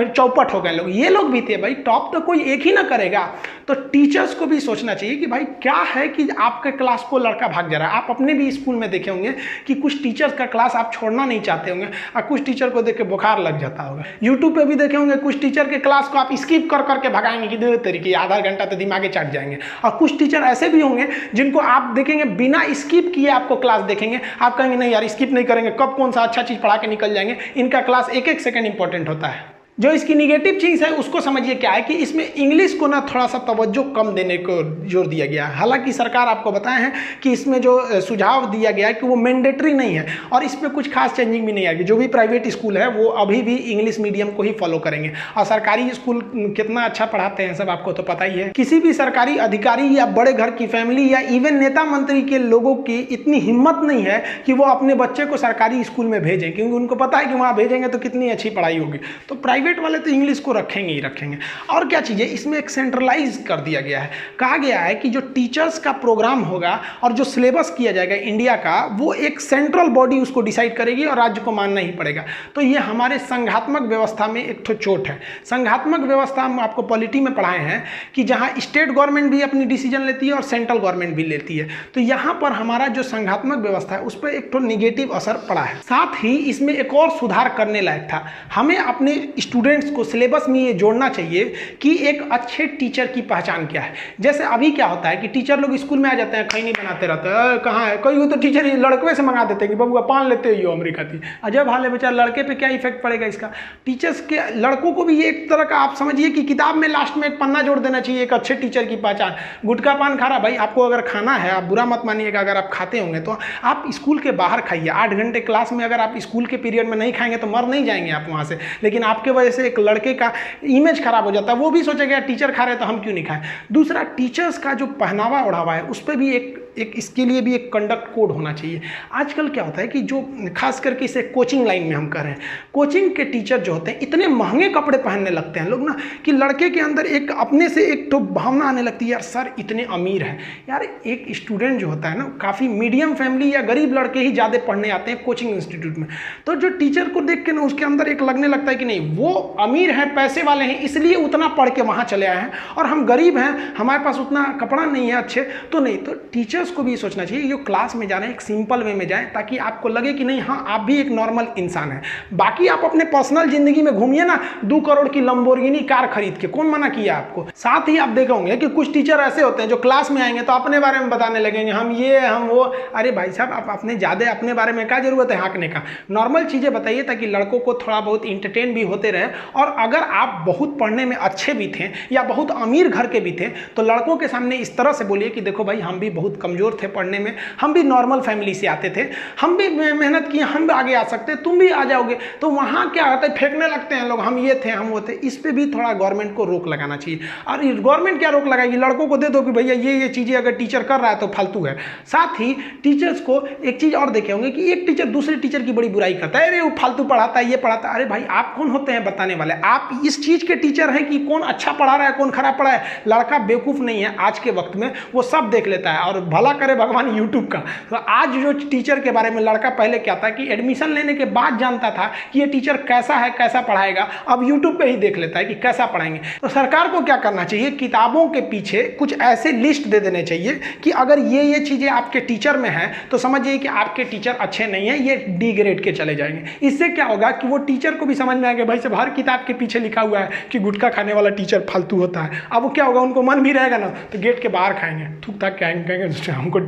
चौपट हो गए। लोग ये लोग भी थे भाई, टॉप तो कोई एक ही ना करेगा। तो टीचर्स को भी सोचना चाहिए कि भाई क्या है कि आपके क्लास को लड़का भाग जा रहा है। आप अपने भी स्कूल में देखे होंगे कि कुछ टीचर्स का क्लास आप छोड़ना नहीं चाहते होंगे और कुछ टीचर को देख के बुखार लग जाता होगा। यूट्यूब पे भी देखे होंगे कुछ टीचर के क्लास को आप स्किप कर करके भगाएंगे कि दो तरीके, आधा घंटा तो दिमागे चट जाएंगे। और कुछ टीचर ऐसे भी होंगे जिनको आप देखेंगे बिना स्किप किए आपको क्लास देखेंगे, आप कहेंगे नहीं यार स्किप नहीं करेंगे, कब कौन सा अच्छा चीज पढ़ा के निकल जाएंगे। इनका क्लास एक एक सेकंड इंपॉर्टेंट होता है। जो इसकी निगेटिव चीज़ है उसको समझिए क्या है कि इसमें इंग्लिश को ना थोड़ा सा तवज्जो कम देने को जोर दिया गया है। हालांकि सरकार आपको बताए हैं कि इसमें जो सुझाव दिया गया है कि वो मैंडेटरी नहीं है और इसमें कुछ खास चेंजिंग भी नहीं आएगी। जो भी प्राइवेट स्कूल है वो अभी भी इंग्लिश मीडियम को ही फॉलो करेंगे और सरकारी स्कूल कितना अच्छा पढ़ाते हैं सब आपको तो पता ही है। किसी भी सरकारी अधिकारी या बड़े घर की फैमिली या इवन नेता मंत्री के लोगों की इतनी हिम्मत नहीं है कि वो अपने बच्चे को सरकारी स्कूल में भेजें, क्योंकि उनको पता है कि वहाँ भेजेंगे तो कितनी अच्छी पढ़ाई होगी। तो प्राइवेट वाले तो इंग्लिश को रखेंगे ही रखेंगे। और क्या चीज़ है, इसमें एक सेंट्रलाइज कर दिया गया है। कहा गया है कि जो टीचर्स का प्रोग्राम होगा और जो सिलेबस किया जाएगा इंडिया का, वो एक सेंट्रल बॉडी उसको डिसाइड करेगी और राज्य को मानना ही पड़ेगा। तो ये हमारे संघात्मक व्यवस्था में एक चोट है। संघात्मक व्यवस्था हम आपको पॉलिटी में पढ़ाए हैं कि जहाँ स्टेट गवर्नमेंट भी अपनी डिसीजन लेती है और सेंट्रल गवर्नमेंट भी लेती है। तो यहाँ पर हमारा जो संघात्मक व्यवस्था है उस पर एक निगेटिव असर पड़ा है। साथ ही इसमें एक और सुधार करने लायक था। हमें अपने स्टूडेंट्स को सिलेबस में ये जोड़ना चाहिए कि एक अच्छे टीचर की पहचान क्या है। जैसे अभी क्या होता है कि टीचर लोग स्कूल में आ जाते हैं, खैनी बनाते रहते हैं, कहाँ है कोई, तो टीचर लड़के से मंगा देते हैं कि बबुआ पान लेते हो अमेरिका थी। अजब हाल है बेचारा, लड़के पे क्या इफेक्ट पड़ेगा इसका। टीचर्स के लड़कों को भी ये एक तरह का आप समझिए कि किताब में लास्ट में एक पन्ना जोड़ देना चाहिए, एक अच्छे टीचर की पहचान। गुटखा पान खा रहा भाई, आपको अगर खाना है, आप बुरा मत मानिएगा, अगर आप खाते होंगे तो आप स्कूल के बाहर खाइए। 8 घंटे क्लास में अगर आप स्कूल के पीरियड में नहीं खाएंगे तो मर नहीं जाएंगे आप वहाँ से, लेकिन आपके वजह से एक लड़के का इमेज खराब हो जाता है। वो भी सोचेगा टीचर खा रहे तो हम क्यों नहीं खाएं। दूसरा, टीचर्स का जो पहनावा ओढ़ावा है उस पर भी एक इसके लिए भी एक कंडक्ट कोड होना चाहिए। आजकल क्या होता है कि जो खास करके इसे कोचिंग लाइन में हम कर रहे हैं, कोचिंग के टीचर जो होते हैं इतने महंगे कपड़े पहनने लगते हैं लोग ना, कि लड़के के अंदर एक अपने से एक तो भावना आने लगती है, यार सर इतने अमीर हैं। यार एक स्टूडेंट जो होता है ना, काफ़ी मीडियम फैमिली या गरीब लड़के ही ज़्यादा पढ़ने आते हैं कोचिंग इंस्टीट्यूट में, तो जो टीचर को देख के ना उसके अंदर एक लगने लगता है कि नहीं वो अमीर हैं, पैसे वाले हैं, इसलिए उतना पढ़ के वहाँ चले आए हैं, और हम गरीब हैं, हमारे पास उतना कपड़ा नहीं है अच्छे, तो नहीं। तो टीचर्स को भी सोचना चाहिए जो क्लास में जा रहे हैं एक सिंपल वे में जाएं, ताकि आपको लगे कि नहीं हाँ आप भी एक नॉर्मल इंसान हैं। बाकी आप अपने पर्सनल जिंदगी में घूमिए ना 2 करोड़ की लंबोर्गिनी कार खरीद के, कौन मना किया आपको। साथ ही आप देखे होंगे कि कुछ टीचर ऐसे होते हैं जो क्लास में आएंगे तो अपने बारे में बताने लगेंगे, हम ये हम वो। अरे भाई साहब, आप अपने ज़्यादा अपने बारे में क्या जरूरत है हाँकने का। नॉर्मल चीज़ें बताइए ताकि लड़कों को थोड़ा बहुत इंटरटेन भी होते रहे। और अगर आप बहुत पढ़ने में अच्छे भी थे या बहुत अमीर घर के भी थे तो लड़कों के सामने इस तरह से बोलिए कि देखो भाई हम भी बहुत कमज़ोर थे पढ़ने में, हम भी नॉर्मल फैमिली से आते थे, हम भी मेहनत किए, हम भी आगे आ सकते, तुम भी आ जाओगे। तो वहाँ क्या होता है, फेंकने लगते हैं लोग, हम ये थे हम वो थे। इस पे भी थोड़ा गवर्नमेंट को रोक लगाना चाहिए। और गवर्नमेंट क्या रोक लगाएगी, लड़कों को दे दो कि भैया ये चीज़ें अगर टीचर कर रहा है तो फालतू है। साथ ही टीचर्स को एक चीज़ और देखे होंगे कि एक टीचर दूसरे टीचर की बड़ी बुराई करता है, अरे वो फालतू पढ़ाता है, ये पढ़ाता है। अरे भाई आप कौन होते हैं बताने वाले, आप इस चीज़ के टीचर हैं कि कौन अच्छा पढ़ा रहा है कौन खराब पढ़ा है। लड़का बेवकूफ़ नहीं है, आज के वक्त में वो सब देख लेता है, और भला करे भगवान यूट्यूब का। तो आज जो टीचर के बारे में लड़का पहले क्या था कि एडमिशन लेने के बाद जानता था कि ये टीचर कैसा है कैसा पढ़ाएगा, अब यूट्यूब पे ही देख लेता है कि कैसा पढ़ाएंगे। तो सरकार को क्या करना चाहिए, किताबों के पीछे कुछ ऐसे लिस्ट दे देने चाहिए कि अगर ये चीज़ें आपके टीचर में हैं तो समझिए कि आपके टीचर अच्छे नहीं हैं, ये डी ग्रेड के चले जाएंगे। इससे क्या होगा कि वो टीचर को भी समझ में आएगा भाई साहब हर किताब के पीछे लिखा हुआ है कि गुटखा खाने वाला टीचर फालतू होता है। अब वो क्या होगा, उनको मन भी रहेगा ना तो गेट के बाहर खाएंगे, थूक थाक के आएंगे, कहेंगे हमको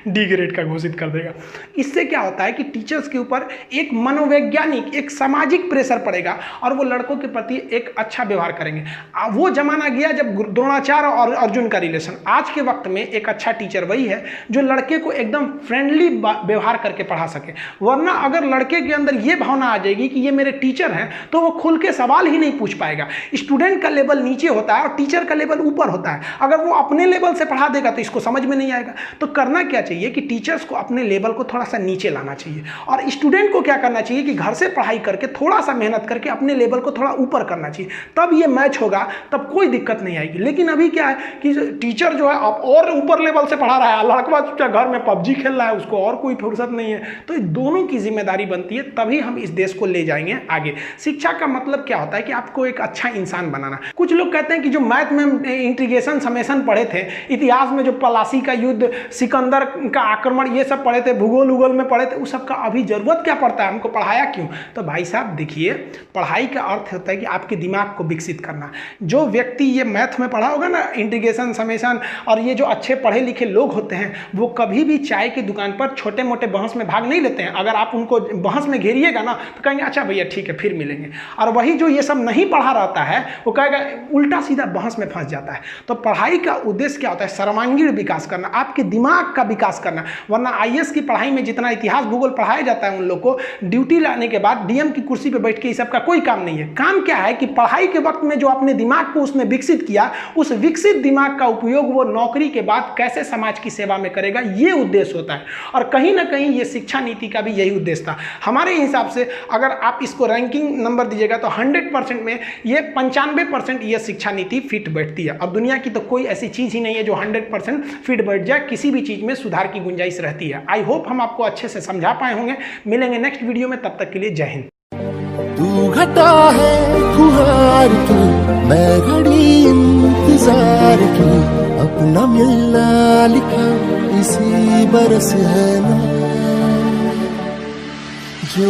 डी ग्रेड का घोषित कर देगा। इससे क्या होता है कि टीचर्स के ऊपर एक मनोवैज्ञानिक एक सामाजिक प्रेशर पड़ेगा और वो लड़कों के प्रति एक अच्छा व्यवहार करेंगे। वो जमाना गया जब द्रोणाचार्य और अर्जुन का रिलेशन। आज के वक्त में एक अच्छा टीचर वही है जो लड़के को एकदम फ्रेंडली व्यवहार करके पढ़ा सके। वरना अगर लड़के के अंदर ये भावना आ जाएगी कि ये मेरे टीचर हैं तो वो खुल के सवाल ही नहीं पूछ पाएगा। स्टूडेंट का लेवल नीचे होता है और टीचर का लेवल ऊपर होता है। अगर वो अपने लेवल से पढ़ा देगा तो इसको समझ में नहीं आएगा। तो करना क्या चाहिए कि टीचर्स को अपने लेवल को थोड़ा सा नीचे लाना चाहिए और स्टूडेंट को क्या करना चाहिए कि घर से पढ़ाई करके थोड़ा सा मेहनत करके अपने लेवल को थोड़ा ऊपर करना चाहिए। तब ये मैच होगा, तब कोई दिक्कत नहीं आएगी। लेकिन अभी क्या है कि टीचर जो है अब और ऊपर लेवल से पढ़ा रहा है, लड़का क्या घर में पबजी खेल रहा है, उसको और कोई फुर्सत नहीं है। तो दोनों की जिम्मेदारी बनती है, तभी हम इस देश को ले जाएंगे आगे। शिक्षा का मतलब क्या होता है कि आपको एक अच्छा इंसान बनाना। कुछ लोग कहते हैं कि जो मैथ में इंटीग्रेशन समेशन पढ़े थे, इतिहास में जो पलासी का युद्ध, सिकंदर का आक्रमण, ये सब पढ़े थे, भूगोल उगोल में पढ़े थे, उस सब का अभी जरूरत क्या पड़ता है, हमको पढ़ाया क्यों? तो भाई साहब देखिए, पढ़ाई का अर्थ होता है कि आपके दिमाग को विकसित करना। जो व्यक्ति ये मैथ में पढ़ा होगा ना, इंटीग्रेशन समेशन, और ये जो अच्छे पढ़े लिखे लोग होते हैं वो कभी भी चाय की दुकान पर छोटे मोटे बहस में भाग नहीं लेते हैं। अगर आप उनको बहस में घेरिएगा ना तो कहेंगे अच्छा भैया ठीक है फिर मिलेंगे। और वही जो ये सब नहीं पढ़ा रहता है वो कहेगा, उल्टा सीधा बहस में फंस जाता है। तो पढ़ाई का उद्देश्य क्या होता है? सर्वांगीण विकास करना, आपके दिमाग का विकास करना। वरना आईएएस की पढ़ाई में जितना इतिहास भूगोल पढ़ाया जाता है उन लोग को, ड्यूटी लाने के बाद डीएम की कुर्सी पर बैठ के इस सब का कोई काम नहीं है। काम क्या है कि पढ़ाई के वक्त में जो अपने दिमाग को उसने विकसित किया, उस विकसित दिमाग का उपयोग वो नौकरी के बाद कैसे समाज की सेवा में करेगा, ये उद्देश्य होता है। और कहीं ना कहीं ये शिक्षा नीति का भी यही उद्देश्य था। हमारे हिसाब से अगर आप इसको रैंकिंग नंबर दीजिएगा तो 100% में ये 95% ये शिक्षा नीति फिट बैठती है। और दुनिया की तो कोई ऐसी चीज़ ही नहीं है जो 100% फिट बैठ जाए। किसी भी चीज़ में सुधार की गुंजाइश रहती है। आई होप हम आपको अच्छे से समझा पाए होंगे। मिलेंगे नेक्स्ट वीडियो में, तब तक के लिए जय हिंद। तू घटा है फुहार की, मैं घड़ी इंतजार की, अपना मिलना लिखा इसी बरस है ना।